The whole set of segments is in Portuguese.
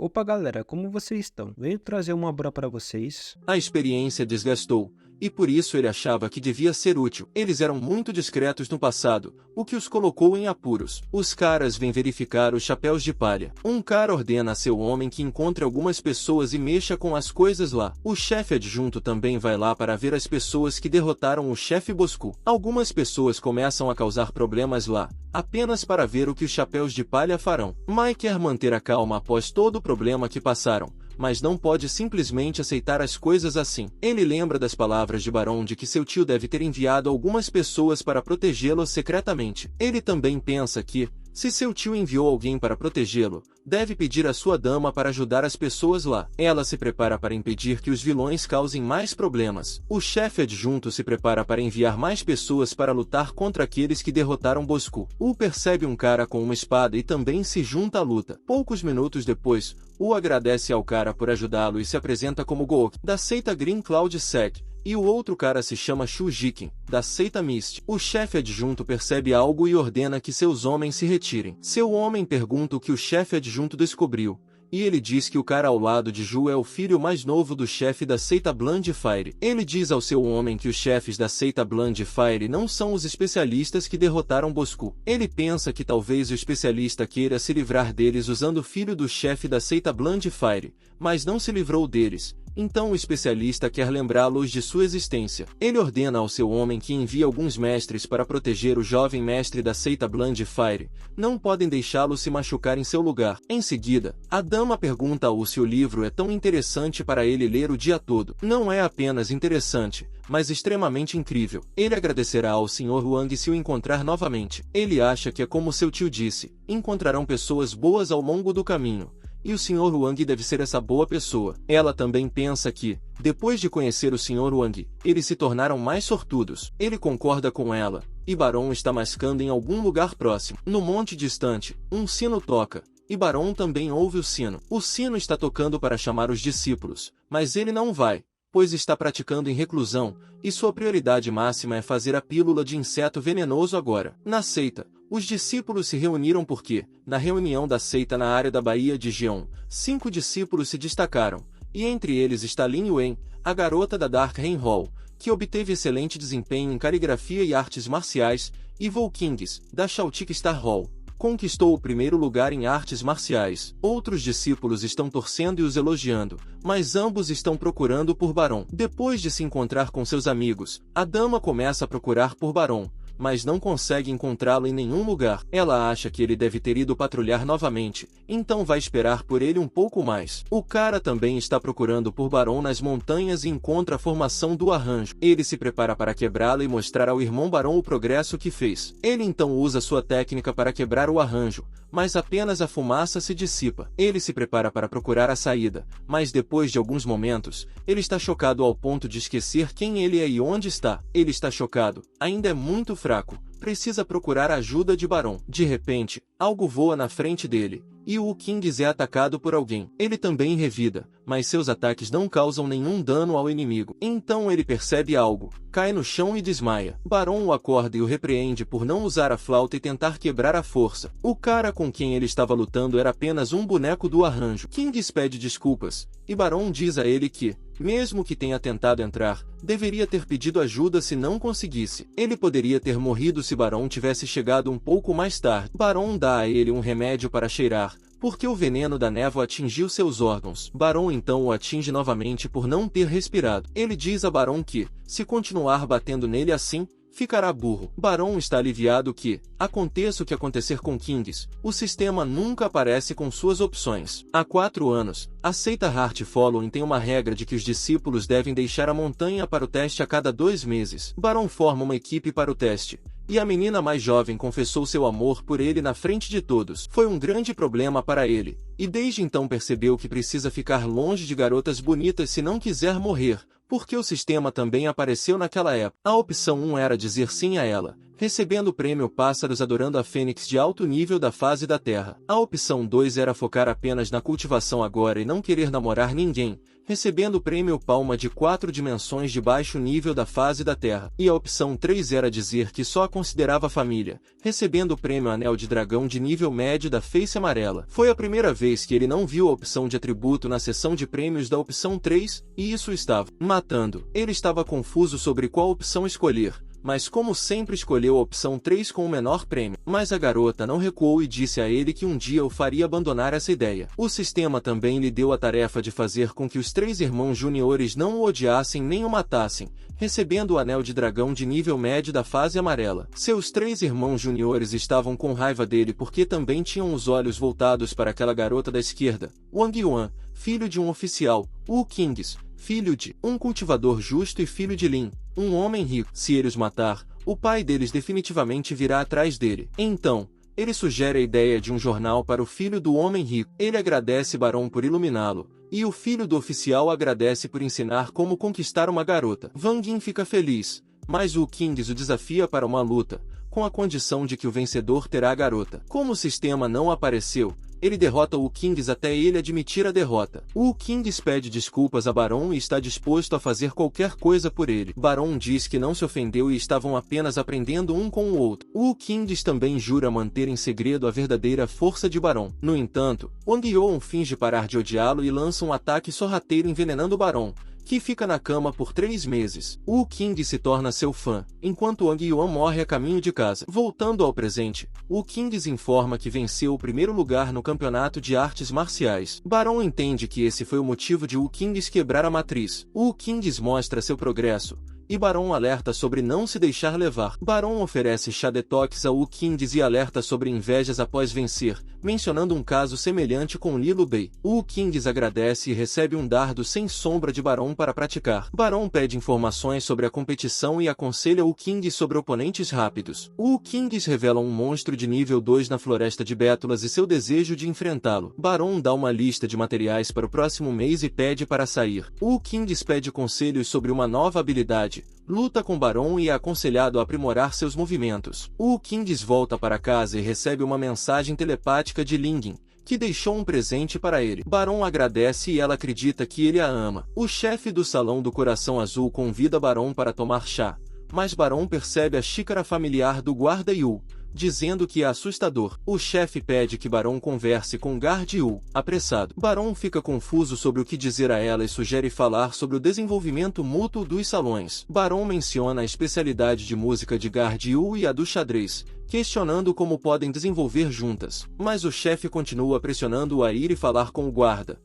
Opa galera, como vocês estão? Venho trazer uma obra para vocês. A experiência desgastou, e por isso ele achava que devia ser útil. Eles eram muito discretos no passado, o que os colocou em apuros. Os caras vêm verificar os chapéus de palha. Um cara ordena a seu homem que encontre algumas pessoas e mexa com as coisas lá. O chefe adjunto também vai lá para ver as pessoas que derrotaram o chefe Bosco. Algumas pessoas começam a causar problemas lá, apenas para ver o que os chapéus de palha farão. Mike quer manter a calma após todo o problema que passaram, mas não pode simplesmente aceitar as coisas assim. Ele lembra das palavras de Barão de que seu tio deve ter enviado algumas pessoas para protegê-lo secretamente. Ele também pensa que, se seu tio enviou alguém para protegê-lo, deve pedir a sua dama para ajudar as pessoas lá. Ela se prepara para impedir que os vilões causem mais problemas. O chefe adjunto se prepara para enviar mais pessoas para lutar contra aqueles que derrotaram Bosco. U percebe um cara com uma espada e também se junta à luta. Poucos minutos depois, U agradece ao cara por ajudá-lo e se apresenta como Gook, da seita Green Cloud Sec. E o outro cara se chama Shu Jiken, da seita Mist. O chefe adjunto percebe algo e ordena que seus homens se retirem. Seu homem pergunta o que o chefe adjunto descobriu, e ele diz que o cara ao lado de Ju é o filho mais novo do chefe da seita Blind Fire. Ele diz ao seu homem que os chefes da seita Blind Fire não são os especialistas que derrotaram Bosco. Ele pensa que talvez o especialista queira se livrar deles usando o filho do chefe da seita Blind Fire, mas não se livrou deles. Então o especialista quer lembrá-los de sua existência. Ele ordena ao seu homem que envie alguns mestres para proteger o jovem mestre da seita Blind Fire. Não podem deixá-lo se machucar em seu lugar. Em seguida, a dama pergunta a U se o livro é tão interessante para ele ler o dia todo. Não é apenas interessante, mas extremamente incrível. Ele agradecerá ao Sr. Wang se o encontrar novamente. Ele acha que é como seu tio disse, encontrarão pessoas boas ao longo do caminho. E o Sr. Wang deve ser essa boa pessoa. Ela também pensa que, depois de conhecer o Sr. Wang, eles se tornaram mais sortudos. Ele concorda com ela, e Barão está mascando em algum lugar próximo. No monte distante, um sino toca, e Barão também ouve o sino. O sino está tocando para chamar os discípulos, mas ele não vai, pois está praticando em reclusão, e sua prioridade máxima é fazer a pílula de inseto venenoso agora. Na seita, os discípulos se reuniram porque, na reunião da seita na área da Baía de Jeon, 5 discípulos se destacaram, e entre eles está Lin Yuen, a garota da Dark Rain Hall, que obteve excelente desempenho em caligrafia e artes marciais, e Vo Kings, da Shaotik Star Hall, conquistou o primeiro lugar em artes marciais. Outros discípulos estão torcendo e os elogiando, mas ambos estão procurando por Barão. Depois de se encontrar com seus amigos, a dama começa a procurar por Barão, mas não consegue encontrá-lo em nenhum lugar. Ela acha que ele deve ter ido patrulhar novamente, então vai esperar por ele um pouco mais. O cara também está procurando por Barão nas montanhas e encontra a formação do arranjo. Ele se prepara para quebrá-la e mostrar ao irmão Barão o progresso que fez. Ele então usa sua técnica para quebrar o arranjo, mas apenas a fumaça se dissipa. Ele se prepara para procurar a saída, mas depois de alguns momentos, ele está chocado ao ponto de esquecer quem ele é e onde está. Ele está chocado, ainda é muito fraco, precisa procurar a ajuda de Barão. De repente, algo voa na frente dele, e o Kings é atacado por alguém. Ele também revida, mas seus ataques não causam nenhum dano ao inimigo. Então ele percebe algo, cai no chão e desmaia. Barão o acorda e o repreende por não usar a flauta e tentar quebrar a força. O cara com quem ele estava lutando era apenas um boneco do arranjo. Kings pede desculpas, e Barão diz a ele que, mesmo que tenha tentado entrar, deveria ter pedido ajuda se não conseguisse. Ele poderia ter morrido se Barão tivesse chegado um pouco mais tarde. Barão dá a ele um remédio para cheirar, porque o veneno da névoa atingiu seus órgãos. Barão então o atinge novamente por não ter respirado. Ele diz a Barão que, se continuar batendo nele assim, ficará burro. Barão está aliviado que, aconteça o que acontecer com Kings, o sistema nunca aparece com suas opções. Há 4 anos, a seita Heart Following tem uma regra de que os discípulos devem deixar a montanha para o teste a cada 2 meses. Barão forma uma equipe para o teste, e a menina mais jovem confessou seu amor por ele na frente de todos. Foi um grande problema para ele, e desde então percebeu que precisa ficar longe de garotas bonitas se não quiser morrer, porque o sistema também apareceu naquela época. A opção 1 era dizer sim a ela, recebendo o prêmio Pássaros adorando a fênix de alto nível da fase da Terra. A opção 2 era focar apenas na cultivação agora e não querer namorar ninguém, recebendo o prêmio Palma de 4 dimensões de baixo nível da fase da Terra. E a opção 3 era dizer que só considerava família, recebendo o prêmio Anel de Dragão de nível médio da Face Amarela. Foi a primeira vez que ele não viu a opção de atributo na seção de prêmios da opção 3, e isso estava matando. Ele estava confuso sobre qual opção escolher, mas como sempre escolheu a opção 3 com o menor prêmio. Mas a garota não recuou e disse a ele que um dia o faria abandonar essa ideia. O sistema também lhe deu a tarefa de fazer com que os 3 irmãos juniores não o odiassem nem o matassem, recebendo o Anel de Dragão de nível médio da fase amarela. Seus 3 irmãos juniores estavam com raiva dele porque também tinham os olhos voltados para aquela garota da esquerda, Wang Yuan, filho de um oficial, Wu Qing's, filho de um cultivador justo e filho de Lin, um homem rico. Se ele os matar, o pai deles definitivamente virá atrás dele. Então, ele sugere a ideia de um jornal para o filho do homem rico. Ele agradece Barão por iluminá-lo, e o filho do oficial agradece por ensinar como conquistar uma garota. Wang Yin fica feliz, mas o Qing's o desafia para uma luta, com a condição de que o vencedor terá a garota. Como o sistema não apareceu, ele derrota o Qing's até ele admitir a derrota. O Qing's pede desculpas a Barão e está disposto a fazer qualquer coisa por ele. Barão diz que não se ofendeu e estavam apenas aprendendo um com o outro. O Qing's também jura manter em segredo a verdadeira força de Barão. No entanto, Wang Yuan finge parar de odiá-lo e lança um ataque sorrateiro envenenando Barão, que fica na cama por 3 meses. O King se torna seu fã, enquanto Wang Yuan morre a caminho de casa. Voltando ao presente, o King informa que venceu o primeiro lugar no campeonato de artes marciais. Barão entende que esse foi o motivo de Wu King quebrar a matriz. O King mostra seu progresso, e Barão alerta sobre não se deixar levar. Barão oferece chá detox a Wu King e alerta sobre invejas após vencer, mencionando um caso semelhante com Lilo Bei. Wu King agradece e recebe um dardo sem sombra de Barão para praticar. Barão pede informações sobre a competição e aconselha Wu King sobre oponentes rápidos. Wu King revela um monstro de nível 2 na floresta de Bétulas e seu desejo de enfrentá-lo. Barão dá uma lista de materiais para o próximo mês e pede para sair. Wu King pede conselhos sobre uma nova habilidade, luta com Barão e é aconselhado a aprimorar seus movimentos. O King volta para casa e recebe uma mensagem telepática de Lingin, que deixou um presente para ele. Barão agradece e ela acredita que ele a ama. O chefe do Salão do Coração Azul convida Barão para tomar chá, mas Barão percebe a xícara familiar do guarda Yu, dizendo que é assustador. O chefe pede que Barão converse com Guard Yu, apressado. Barão fica confuso sobre o que dizer a ela e sugere falar sobre o desenvolvimento mútuo dos salões. Barão menciona a especialidade de música de Guard Yu e a do xadrez, questionando como podem desenvolver juntas. Mas o chefe continua pressionando-o a ir e falar com o guarda.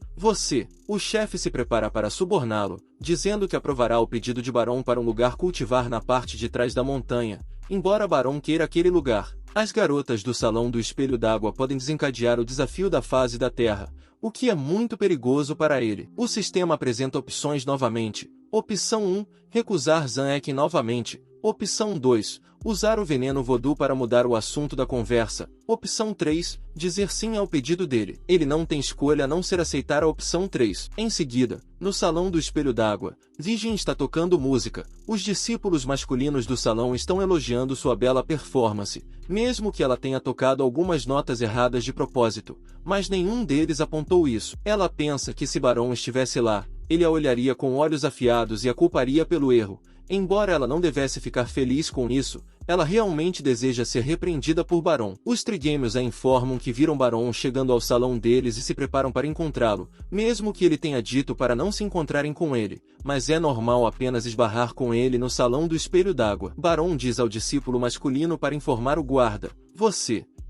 O chefe se prepara para suborná-lo, dizendo que aprovará o pedido de Barão para um lugar cultivar na parte de trás da montanha, embora Barão queira aquele lugar. As garotas do Salão do Espelho d'Água podem desencadear o desafio da fase da Terra, o que é muito perigoso para ele. O sistema apresenta opções novamente. Opção 1, recusar Zanek novamente. Opção 2, usar o veneno voodoo para mudar o assunto da conversa. Opção 3, dizer sim ao pedido dele. Ele não tem escolha a não ser aceitar a opção 3. Em seguida, no Salão do Espelho d'Água, Zijin está tocando música. Os discípulos masculinos do salão estão elogiando sua bela performance, mesmo que ela tenha tocado algumas notas erradas de propósito, mas nenhum deles apontou isso. Ela pensa que se Barão estivesse lá, ele a olharia com olhos afiados e a culparia pelo erro. Embora ela não devesse ficar feliz com isso, ela realmente deseja ser repreendida por Barão. Os trigêmeos a informam que viram Barão chegando ao salão deles e se preparam para encontrá-lo, mesmo que ele tenha dito para não se encontrarem com ele, mas é normal apenas esbarrar com ele no Salão do Espelho d'Água. Barão diz ao discípulo masculino para informar o guarda,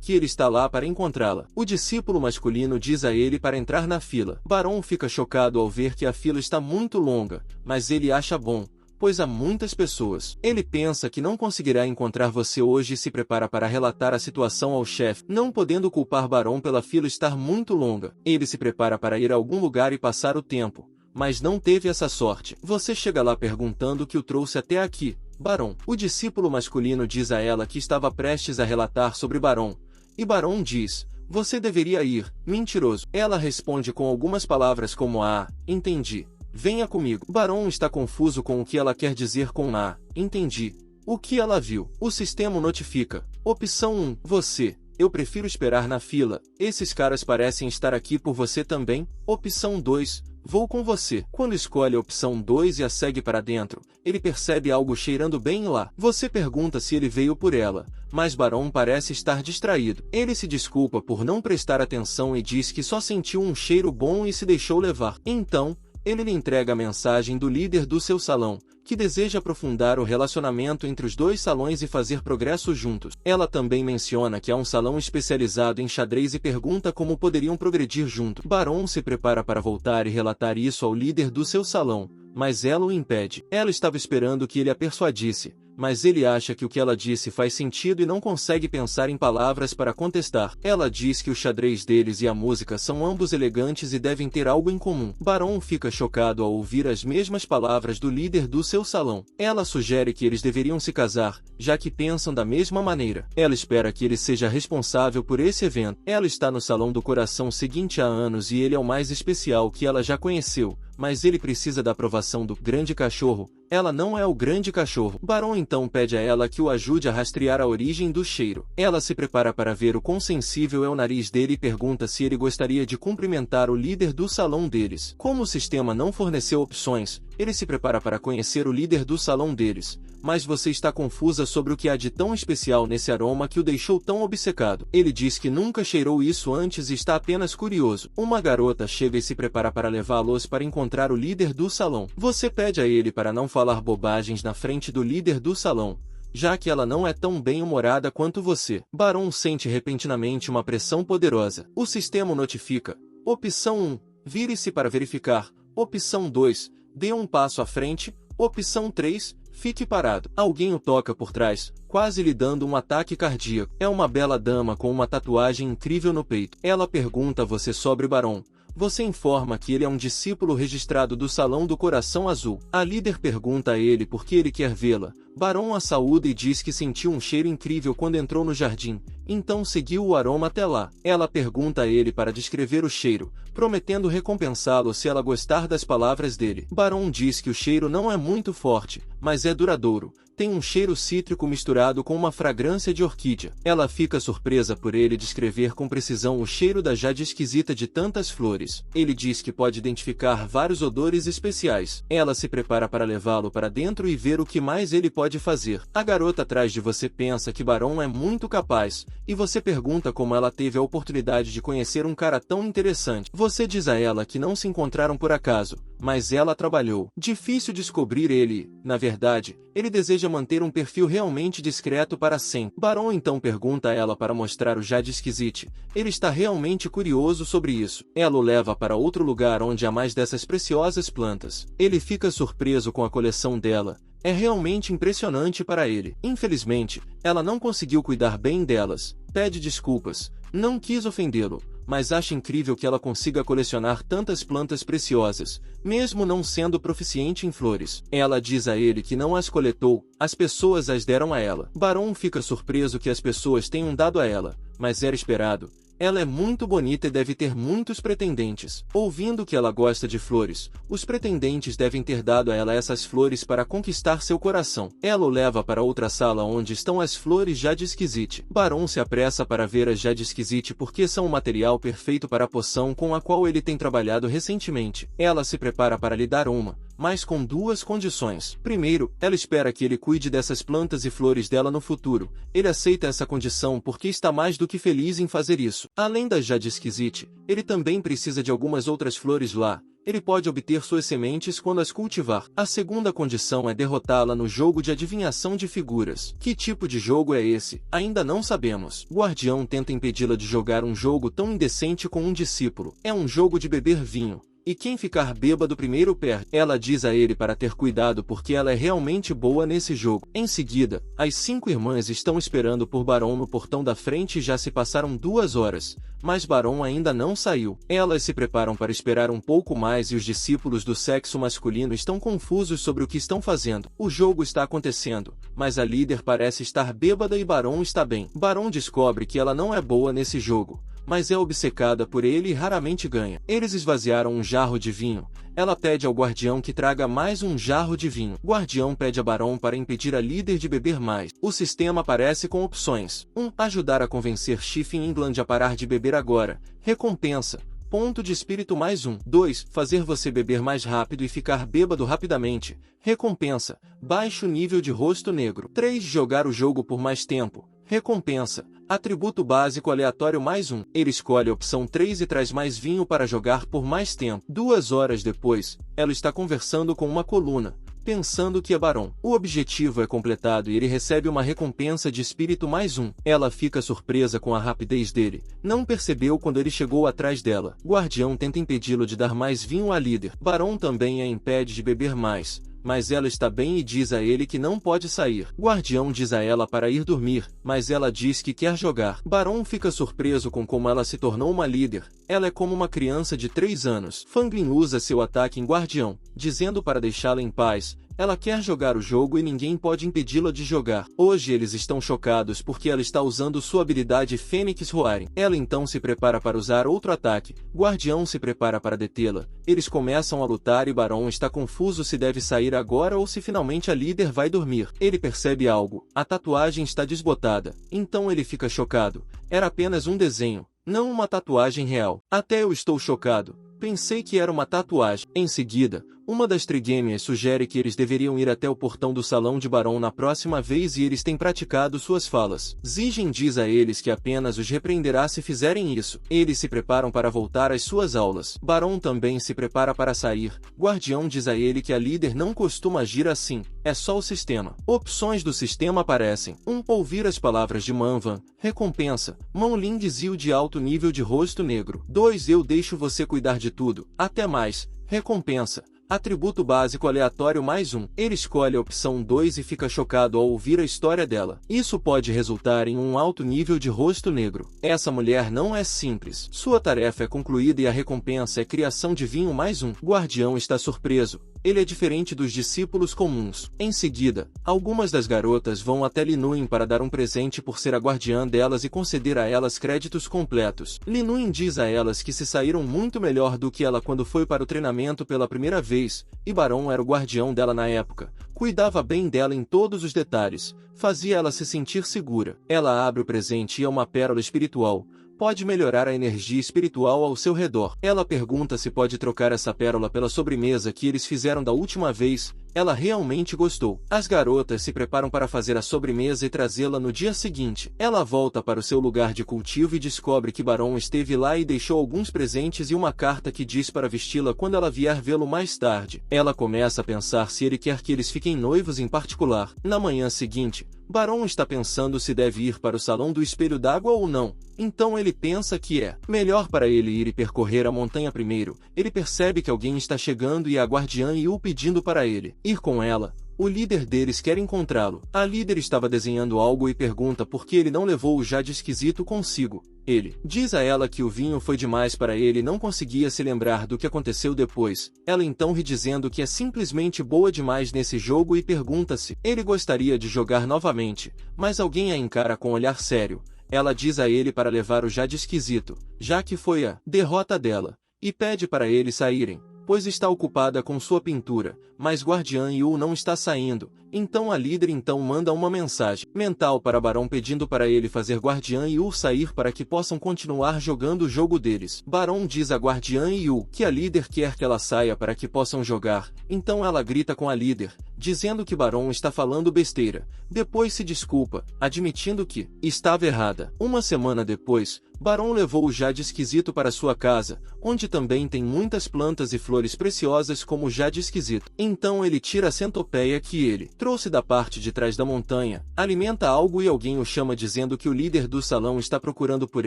que ele está lá para encontrá-la. O discípulo masculino diz a ele para entrar na fila. Barão fica chocado ao ver que a fila está muito longa, mas ele acha bom, pois há muitas pessoas. Ele pensa que não conseguirá encontrar você hoje e se prepara para relatar a situação ao chefe, não podendo culpar Barão pela fila estar muito longa. Ele se prepara para ir a algum lugar e passar o tempo, mas não teve essa sorte. Você chega lá perguntando o que o trouxe até aqui, Barão. O discípulo masculino diz a ela que estava prestes a relatar sobre Barão, e Barão diz, você deveria ir, mentiroso. Ela responde com algumas palavras como entendi. Venha comigo. Barão está confuso com o que ela quer dizer com entendi. O que ela viu? O sistema notifica. Opção 1. Você. Eu prefiro esperar na fila. Esses caras parecem estar aqui por você também. Opção 2. Vou com você. Quando escolhe a opção 2 e a segue para dentro, ele percebe algo cheirando bem lá. Você pergunta se ele veio por ela, mas Barão parece estar distraído. Ele se desculpa por não prestar atenção e diz que só sentiu um cheiro bom e se deixou levar. Então, ele lhe entrega a mensagem do líder do seu salão, que deseja aprofundar o relacionamento entre os dois salões e fazer progresso juntos. Ela também menciona que há um salão especializado em xadrez e pergunta como poderiam progredir juntos. Barão se prepara para voltar e relatar isso ao líder do seu salão, mas ela o impede. Ela estava esperando que ele a persuadisse, mas ele acha que o que ela disse faz sentido e não consegue pensar em palavras para contestar. Ela diz que o xadrez deles e a música são ambos elegantes e devem ter algo em comum. Barão fica chocado ao ouvir as mesmas palavras do líder do seu salão. Ela sugere que eles deveriam se casar, já que pensam da mesma maneira. Ela espera que ele seja responsável por esse evento. Ela está no Salão do Coração seguinte há anos e ele é o mais especial que ela já conheceu, mas ele precisa da aprovação do grande cachorro. Ela não é o grande cachorro. Barão então pede a ela que o ajude a rastrear a origem do cheiro. Ela se prepara para ver o quão sensível é o nariz dele e pergunta se ele gostaria de cumprimentar o líder do salão deles. Como o sistema não forneceu opções, ele se prepara para conhecer o líder do salão deles. Mas você está confusa sobre o que há de tão especial nesse aroma que o deixou tão obcecado. Ele diz que nunca cheirou isso antes e está apenas curioso. Uma garota chega e se prepara para levá-los para encontrar o líder do salão. Você pede a ele para não falar bobagens na frente do líder do salão, já que ela não é tão bem-humorada quanto você. Barão sente repentinamente uma pressão poderosa. O sistema o notifica. Opção 1. Vire-se para verificar. Opção 2. Dê um passo à frente. Opção 3. Fique parado. Alguém o toca por trás, quase lhe dando um ataque cardíaco. É uma bela dama com uma tatuagem incrível no peito. Ela pergunta a você sobre Barão. Você informa que ele é um discípulo registrado do Salão do Coração Azul. A líder pergunta a ele por que ele quer vê-la. Barão a saúda e diz que sentiu um cheiro incrível quando entrou no jardim, então seguiu o aroma até lá. Ela pergunta a ele para descrever o cheiro, prometendo recompensá-lo se ela gostar das palavras dele. Barão diz que o cheiro não é muito forte, mas é duradouro. Tem um cheiro cítrico misturado com uma fragrância de orquídea. Ela fica surpresa por ele descrever com precisão o cheiro da jade esquisita de tantas flores. Ele diz que pode identificar vários odores especiais. Ela se prepara para levá-lo para dentro e ver o que mais ele pode fazer. A garota atrás de você pensa que Barão é muito capaz, e você pergunta como ela teve a oportunidade de conhecer um cara tão interessante. Você diz a ela que não se encontraram por acaso, mas ela trabalhou. Difícil descobrir ele, na verdade, ele deseja manter um perfil realmente discreto para sempre. Barão então pergunta a ela para mostrar o jade esquisite. Ele está realmente curioso sobre isso. Ela o leva para outro lugar onde há mais dessas preciosas plantas. Ele fica surpreso com a coleção dela. É realmente impressionante para ele. Infelizmente, ela não conseguiu cuidar bem delas. Pede desculpas. Não quis ofendê-lo, mas acha incrível que ela consiga colecionar tantas plantas preciosas, mesmo não sendo proficiente em flores. Ela diz a ele que não as coletou, as pessoas as deram a ela. Barão fica surpreso que as pessoas tenham dado a ela, mas era esperado. Ela é muito bonita e deve ter muitos pretendentes. Ouvindo que ela gosta de flores, os pretendentes devem ter dado a ela essas flores para conquistar seu coração. Ela o leva para outra sala onde estão as flores jade esquisite. Barão se apressa para ver as jade esquisite porque são o material perfeito para a poção com a qual ele tem trabalhado recentemente. Ela se prepara para lhe dar uma, mas com duas condições. Primeiro, ela espera que ele cuide dessas plantas e flores dela no futuro. Ele aceita essa condição porque está mais do que feliz em fazer isso. Além da jade esquisite, ele também precisa de algumas outras flores lá. Ele pode obter suas sementes quando as cultivar. A segunda condição é derrotá-la no jogo de adivinhação de figuras. Que tipo de jogo é esse? Ainda não sabemos. O guardião tenta impedi-la de jogar um jogo tão indecente com um discípulo. É um jogo de beber vinho. E quem ficar bêbado primeiro perde. Ela diz a ele para ter cuidado porque ela é realmente boa nesse jogo. Em seguida, as 5 irmãs estão esperando por Barão no portão da frente e já se passaram 2 horas, mas Barão ainda não saiu. Elas se preparam para esperar um pouco mais e os discípulos do sexo masculino estão confusos sobre o que estão fazendo. O jogo está acontecendo, mas a líder parece estar bêbada e Barão está bem. Barão descobre que ela não é boa nesse jogo, mas é obcecada por ele e raramente ganha. Eles esvaziaram um jarro de vinho. Ela pede ao guardião que traga mais um jarro de vinho. O guardião pede a Barão para impedir a líder de beber mais. O sistema aparece com opções. 1. Ajudar a convencer Chief England a parar de beber agora. Recompensa. Ponto de espírito mais 1. 2. Fazer você beber mais rápido e ficar bêbado rapidamente. Recompensa. Baixo nível de rosto negro. 3. Jogar o jogo por mais tempo. Recompensa. Atributo básico aleatório mais 1. Ele escolhe a opção 3 e traz mais vinho para jogar por mais tempo. 2 horas depois, ela está conversando com uma coluna, pensando que é Barão. O objetivo é completado e ele recebe uma recompensa de espírito mais 1. Ela fica surpresa com a rapidez dele. Não percebeu quando ele chegou atrás dela. O guardião tenta impedi-lo de dar mais vinho à líder. Barão também a impede de beber mais, mas ela está bem e diz a ele que não pode sair. O guardião diz a ela para ir dormir, mas ela diz que quer jogar. Barão fica surpreso com como ela se tornou uma líder. Ela é como uma criança de 3 anos. Fanglin usa seu ataque em guardião, dizendo para deixá-la em paz. Ela quer jogar o jogo e ninguém pode impedi-la de jogar. Hoje eles estão chocados porque ela está usando sua habilidade Fênix Roaring. Ela então se prepara para usar outro ataque. Guardião se prepara para detê-la. Eles começam a lutar e Barão está confuso se deve sair agora ou se finalmente a líder vai dormir. Ele percebe algo. A tatuagem está desbotada. Então ele fica chocado. Era apenas um desenho, não uma tatuagem real. Até eu estou chocado. Pensei que era uma tatuagem. Em seguida, uma das trigêmeas sugere que eles deveriam ir até o portão do salão de Barão na próxima vez e eles têm praticado suas falas. Zigen diz a eles que apenas os repreenderá se fizerem isso. Eles se preparam para voltar às suas aulas. Barão também se prepara para sair. Guardião diz a ele que a líder não costuma agir assim. É só o sistema. Opções do sistema aparecem. 1. Ouvir as palavras de Manvan. Recompensa. Monlin Zil de alto nível de rosto negro. 2. Eu deixo você cuidar de tudo. Até mais. Recompensa. Atributo básico aleatório mais 1. Ele escolhe a opção 2 e fica chocado ao ouvir a história dela. Isso pode resultar em um alto nível de rosto negro. Essa mulher não é simples. Sua tarefa é concluída e a recompensa é criação de vinho mais 1. Guardião está surpreso. Ele é diferente dos discípulos comuns. Em seguida, algumas das garotas vão até Linuin para dar um presente por ser a guardiã delas e conceder a elas créditos completos. Linuin diz a elas que se saíram muito melhor do que ela quando foi para o treinamento pela primeira vez, e Barão era o guardião dela na época. Cuidava bem dela em todos os detalhes, fazia ela se sentir segura. Ela abre o presente e é uma pérola espiritual. Pode melhorar a energia espiritual ao seu redor. Ela pergunta se pode trocar essa pérola pela sobremesa que eles fizeram da última vez. Ela realmente gostou. As garotas se preparam para fazer a sobremesa e trazê-la no dia seguinte. Ela volta para o seu lugar de cultivo e descobre que Barão esteve lá e deixou alguns presentes e uma carta que diz para vesti-la quando ela vier vê-lo mais tarde. Ela começa a pensar se ele quer que eles fiquem noivos em particular. Na manhã seguinte, Barão está pensando se deve ir para o salão do espelho d'água ou não. Então ele pensa que é melhor para ele ir e percorrer a montanha primeiro. Ele percebe que alguém está chegando e a guardiã Yu pedindo para ele ir com ela. O líder deles quer encontrá-lo. A líder estava desenhando algo e pergunta por que ele não levou o Jade esquisito consigo. Ele diz a ela que o vinho foi demais para ele e não conseguia se lembrar do que aconteceu depois. Ela então ri dizendo que é simplesmente boa demais nesse jogo e pergunta se ele gostaria de jogar novamente, mas alguém a encara com olhar sério. Ela diz a ele para levar o Jade esquisito, já que foi a derrota dela, e pede para eles saírem, pois está ocupada com sua pintura, mas Guardiã Yu não está saindo. Então a líder manda uma mensagem mental para Barão pedindo para ele fazer Guardiã Yu sair para que possam continuar jogando o jogo deles. Barão diz a Guardiã Yu que a líder quer que ela saia para que possam jogar, então ela grita com a líder, dizendo que Barão está falando besteira. Depois se desculpa, admitindo que estava errada. Uma semana depois, Barão levou o Jade esquisito para sua casa, onde também tem muitas plantas e flores preciosas como o Jade esquisito. Então ele tira a centopeia que ele trouxe da parte de trás da montanha, alimenta algo e alguém o chama dizendo que o líder do salão está procurando por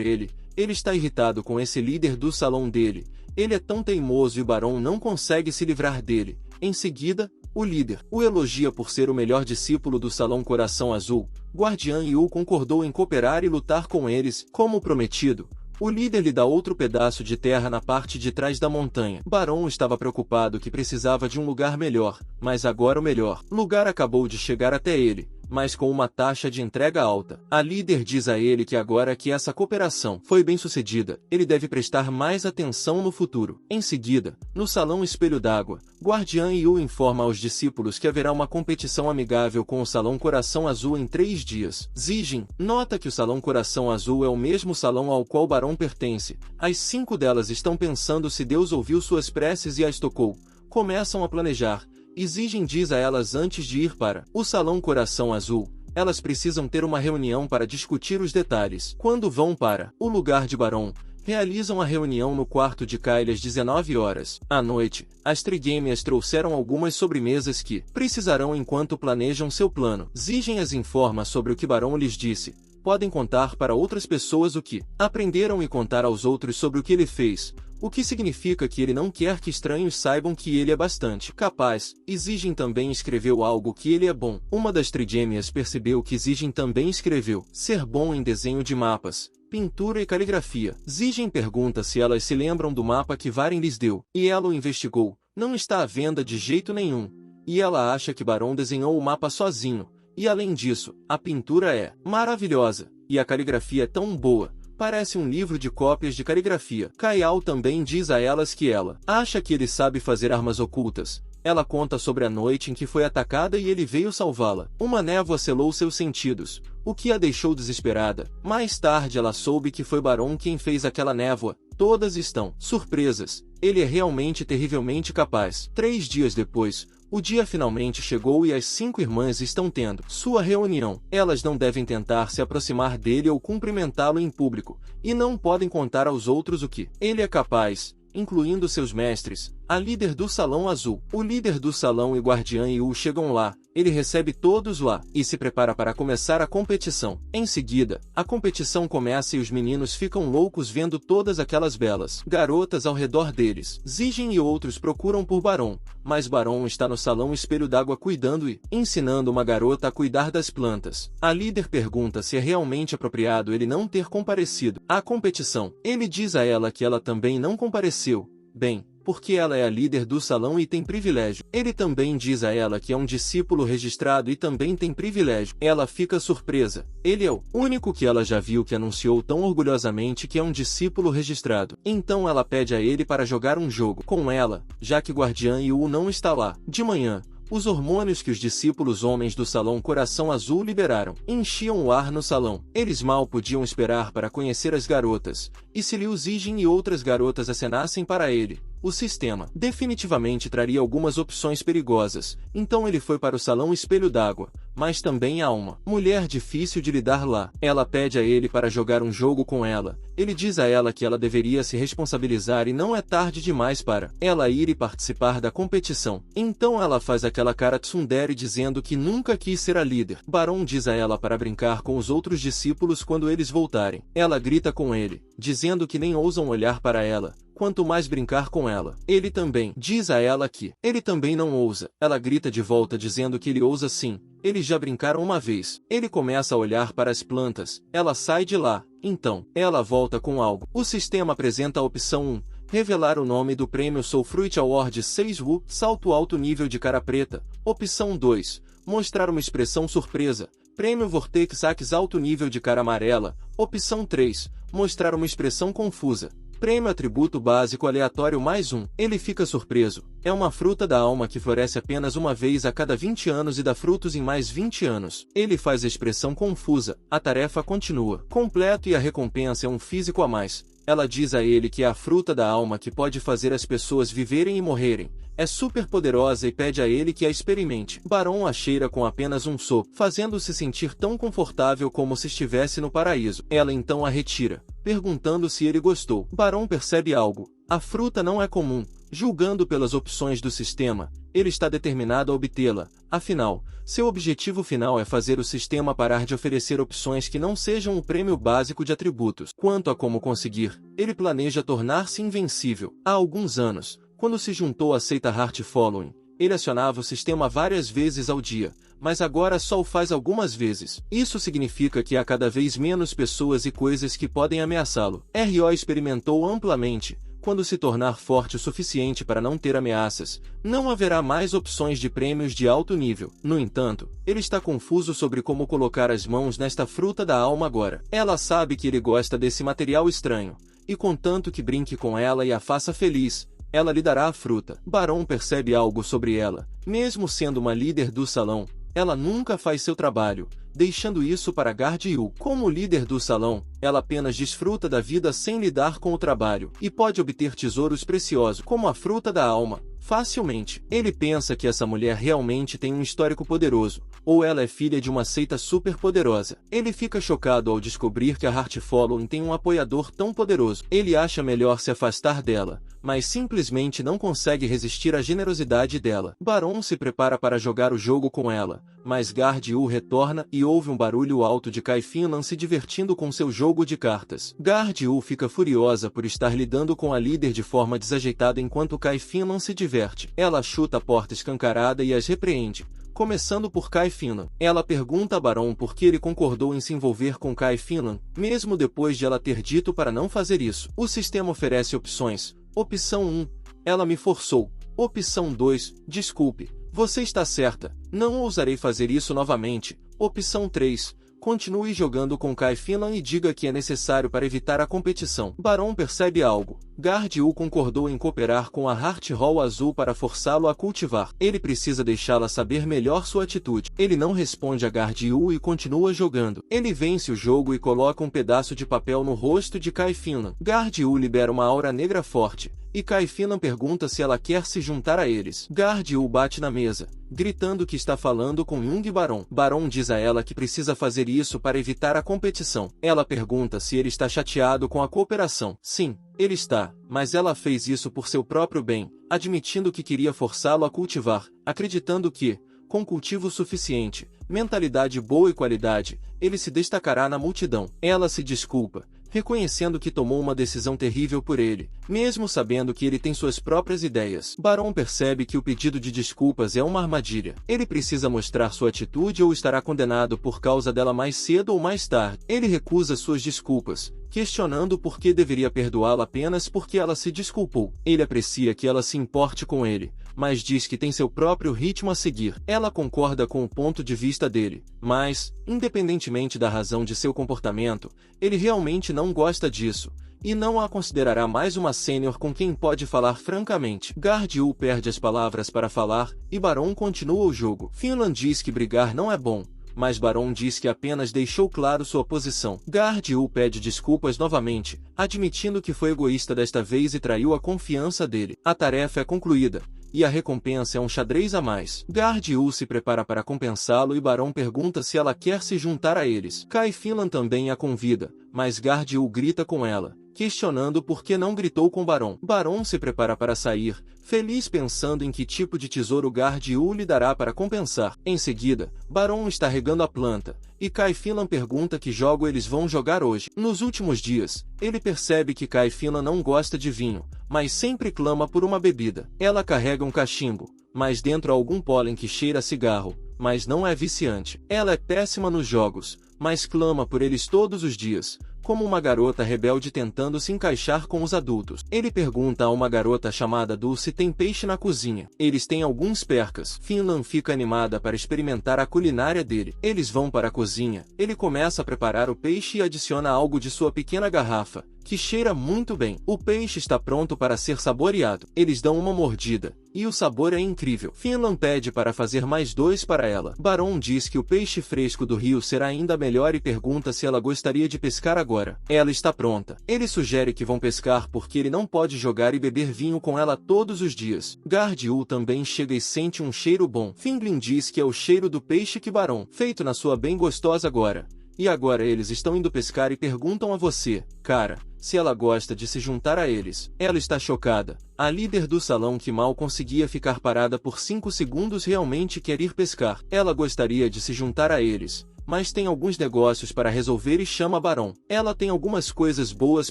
ele. Ele está irritado com esse líder do salão dele. Ele é tão teimoso e o Barão não consegue se livrar dele. Em seguida, o líder o elogia por ser o melhor discípulo do Salão Coração Azul. Guardiã Yu concordou em cooperar e lutar com eles, como prometido. O líder lhe dá outro pedaço de terra na parte de trás da montanha. Barão estava preocupado que precisava de um lugar melhor, mas agora o melhor lugar acabou de chegar até ele. mas com uma taxa de entrega alta. A líder diz a ele que agora que essa cooperação foi bem sucedida, ele deve prestar mais atenção no futuro. Em seguida, no salão Espelho d'Água, Guardiã Yu informa aos discípulos que haverá uma competição amigável com o Salão Coração Azul em 3 dias. Zijin nota que o Salão Coração Azul é o mesmo salão ao qual Barão pertence. As 5 delas estão pensando se Deus ouviu suas preces e as tocou. Começam a planejar, e Zijin diz a elas antes de ir para o Salão Coração Azul, elas precisam ter uma reunião para discutir os detalhes. Quando vão para o lugar de Barão, realizam a reunião no quarto de Kylie às 19 horas. À noite, as trigêmeas trouxeram algumas sobremesas que precisarão enquanto planejam seu plano. Zijin as informa sobre o que Barão lhes disse. Podem contar para outras pessoas o que aprenderam e contar aos outros sobre o que ele fez, o que significa que ele não quer que estranhos saibam que ele é bastante capaz. E Zijin também escreveu algo que ele é bom. Uma das trigêmeas percebeu que Zijin também escreveu ser bom em desenho de mapas, pintura e caligrafia. Zijin pergunta se elas se lembram do mapa que Varen lhes deu, e ela o investigou. Não está à venda de jeito nenhum. E ela acha que Barão desenhou o mapa sozinho. E além disso, a pintura é maravilhosa, e a caligrafia é tão boa, parece um livro de cópias de caligrafia. Kaiao também diz a elas que ela acha que ele sabe fazer armas ocultas. Ela conta sobre a noite em que foi atacada e ele veio salvá-la. Uma névoa selou seus sentidos, o que a deixou desesperada. Mais tarde ela soube que foi Barão quem fez aquela névoa. Todas estão surpresas. Ele é realmente terrivelmente capaz. 3 dias depois, o dia finalmente chegou e as 5 irmãs estão tendo sua reunião. Elas não devem tentar se aproximar dele ou cumprimentá-lo em público, e não podem contar aos outros o que ele é capaz, incluindo seus mestres, a líder do Salão Azul. O líder do salão e Guardiã Yu chegam lá, ele recebe todos lá, e se prepara para começar a competição. Em seguida, a competição começa e os meninos ficam loucos vendo todas aquelas belas garotas ao redor deles. Zijin e outros procuram por Barão, mas Barão está no salão Espelho d'Água cuidando e ensinando uma garota a cuidar das plantas. A líder pergunta se é realmente apropriado ele não ter comparecido à competição. Ele diz a ela que ela também não compareceu. Bem, porque ela é a líder do salão e tem privilégio. Ele também diz a ela que é um discípulo registrado e também tem privilégio. Ela fica surpresa. Ele é o único que ela já viu que anunciou tão orgulhosamente que é um discípulo registrado. Então ela pede a ele para jogar um jogo com ela, já que Guardiã Yu não está lá. De manhã, os hormônios que os discípulos homens do Salão Coração Azul liberaram enchiam o ar no salão. Eles mal podiam esperar para conhecer as garotas, e se Liu Zijin e outras garotas acenassem para ele, o sistema definitivamente traria algumas opções perigosas. Então ele foi para o Salão Espelho d'Água, mas também há uma mulher difícil de lidar lá. Ela pede a ele para jogar um jogo com ela. Ele diz a ela que ela deveria se responsabilizar e não é tarde demais para ela ir e participar da competição. Então ela faz aquela cara tsundere dizendo que nunca quis ser a líder. Barão diz a ela para brincar com os outros discípulos quando eles voltarem. Ela grita com ele, dizendo que nem ousam olhar para ela, quanto mais brincar com ela. Ele também diz a ela que ele também não ousa. Ela grita de volta dizendo que ele ousa sim. Eles já brincaram uma vez. Ele começa a olhar para as plantas. Ela sai de lá. Então, ela volta com algo. O sistema apresenta a opção 1. Revelar o nome do prêmio Soul Fruit Award 6 Wu, salto alto nível de cara preta. Opção 2. Mostrar uma expressão surpresa. Prêmio Vortex Axe alto nível de cara amarela. Opção 3. Mostrar uma expressão confusa. Prêmio Atributo Básico Aleatório mais 1. Ele fica surpreso. É uma fruta da alma que floresce apenas uma vez a cada 20 anos e dá frutos em mais 20 anos. Ele faz a expressão confusa. A tarefa continua. Completo e a recompensa é um físico a mais. Ela diz a ele que é a fruta da alma que pode fazer as pessoas viverem e morrerem. É super poderosa e pede a ele que a experimente. Barão a cheira com apenas um sopro, fazendo-se sentir tão confortável como se estivesse no paraíso. Ela então a retira, perguntando se ele gostou. Barão percebe algo. A fruta não é comum. Julgando pelas opções do sistema, ele está determinado a obtê-la. Afinal, seu objetivo final é fazer o sistema parar de oferecer opções que não sejam o prêmio básico de atributos. Quanto a como conseguir, ele planeja tornar-se invencível. Há alguns anos, quando se juntou à seita Heart Following, ele acionava o sistema várias vezes ao dia, mas agora só o faz algumas vezes. Isso significa que há cada vez menos pessoas e coisas que podem ameaçá-lo. R.O. experimentou amplamente, Quando se tornar forte o suficiente para não ter ameaças, não haverá mais opções de prêmios de alto nível. No entanto, ele está confuso sobre como colocar as mãos nesta fruta da alma agora. Ela sabe que ele gosta desse material estranho, e contanto que brinque com ela e a faça feliz, ela lhe dará a fruta. Barão percebe algo sobre ela. Mesmo sendo uma líder do salão, ela nunca faz seu trabalho, deixando isso para Guard-Yu. Como líder do salão, ela apenas desfruta da vida sem lidar com o trabalho, e pode obter tesouros preciosos, como a fruta da alma, facilmente. Ele pensa que essa mulher realmente tem um histórico poderoso, ou ela é filha de uma seita super poderosa. Ele fica chocado ao descobrir que a Heart Following tem um apoiador tão poderoso. Ele acha melhor se afastar dela, mas simplesmente não consegue resistir à generosidade dela. Barão se prepara para jogar o jogo com ela, mas Guard-Yu retorna e ouve um barulho alto de Kai Finlan se divertindo com seu jogo de cartas. Guard-Yu fica furiosa por estar lidando com a líder de forma desajeitada enquanto Kai Finlan se diverte. Ela chuta a porta escancarada e as repreende, começando por Kai Finlan. Ela pergunta a Barão por que ele concordou em se envolver com Kai Finlan, mesmo depois de ela ter dito para não fazer isso. O sistema oferece opções. Opção 1. Ela me forçou. Opção 2. Desculpe. Você está certa. Não ousarei fazer isso novamente. Opção 3. Continue jogando com Kai Finlan e diga que é necessário para evitar a competição. Barão percebe algo. Guard-Yu concordou em cooperar com a Heart Hall Azul para forçá-lo a cultivar. Ele precisa deixá-la saber melhor sua atitude. Ele não responde a Guard-Yu e continua jogando. Ele vence o jogo e coloca um pedaço de papel no rosto de Kai Finlan. Guard-Yu libera uma aura negra forte, e Kai Finlan pergunta se ela quer se juntar a eles. Guard-Yu bate na mesa, gritando que está falando com Young Barão. Barão diz a ela que precisa fazer isso para evitar a competição. Ela pergunta se ele está chateado com a cooperação. Sim, ele está, mas ela fez isso por seu próprio bem, admitindo que queria forçá-lo a cultivar, acreditando que, com cultivo suficiente, mentalidade boa e qualidade, ele se destacará na multidão. Ela se desculpa, reconhecendo que tomou uma decisão terrível por ele, mesmo sabendo que ele tem suas próprias ideias. Barão percebe que o pedido de desculpas é uma armadilha. Ele precisa mostrar sua atitude ou estará condenado por causa dela mais cedo ou mais tarde. Ele recusa suas desculpas, questionando por que deveria perdoá-la apenas porque ela se desculpou. Ele aprecia que ela se importe com ele, mas diz que tem seu próprio ritmo a seguir. Ela concorda com o ponto de vista dele, mas, independentemente da razão de seu comportamento, ele realmente não gosta disso, e não a considerará mais uma sênior com quem pode falar francamente. Guard-Yu perde as palavras para falar, e Barão continua o jogo. Finlan diz que brigar não é bom, mas Barão diz que apenas deixou claro sua posição. Guard-Yu pede desculpas novamente, admitindo que foi egoísta desta vez e traiu a confiança dele. A tarefa é concluída, e a recompensa é um xadrez a mais. Guard-Yu se prepara para compensá-lo e Barão pergunta se ela quer se juntar a eles. Kai Finlan também a convida, mas Guard-Yu grita com ela, questionando por que não gritou com Barão. Barão se prepara para sair, feliz pensando em que tipo de tesouro Guard-Yu lhe dará para compensar. Em seguida, Barão está regando a planta, e Kai Finlan pergunta que jogo eles vão jogar hoje. Nos últimos dias, ele percebe que Kai Finlan não gosta de vinho, mas sempre clama por uma bebida. Ela carrega um cachimbo, mas dentro há algum pólen que cheira a cigarro, mas não é viciante. Ela é péssima nos jogos, mas clama por eles todos os dias, como uma garota rebelde tentando se encaixar com os adultos. Ele pergunta a uma garota chamada Dulce se tem peixe na cozinha. Eles têm alguns percas. Finlan fica animada para experimentar a culinária dele. Eles vão para a cozinha. Ele começa a preparar o peixe e adiciona algo de sua pequena garrafa, que cheira muito bem. O peixe está pronto para ser saboreado. Eles dão uma mordida, e o sabor é incrível. Finlan pede para fazer mais 2 para ela. Barão diz que o peixe fresco do rio será ainda melhor e pergunta se ela gostaria de pescar agora. Ela está pronta. Ele sugere que vão pescar porque ele não pode jogar e beber vinho com ela todos os dias. Guard-Yu também chega e sente um cheiro bom. Finlan diz que é o cheiro do peixe que Barão feito na sua bem gostosa agora. E agora eles estão indo pescar e perguntam a você, cara, se ela gosta de se juntar a eles. Ela está chocada. A líder do salão que mal conseguia ficar parada por 5 segundos realmente quer ir pescar. Ela gostaria de se juntar a eles, mas tem alguns negócios para resolver e chama Barão. Ela tem algumas coisas boas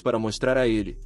para mostrar a ele.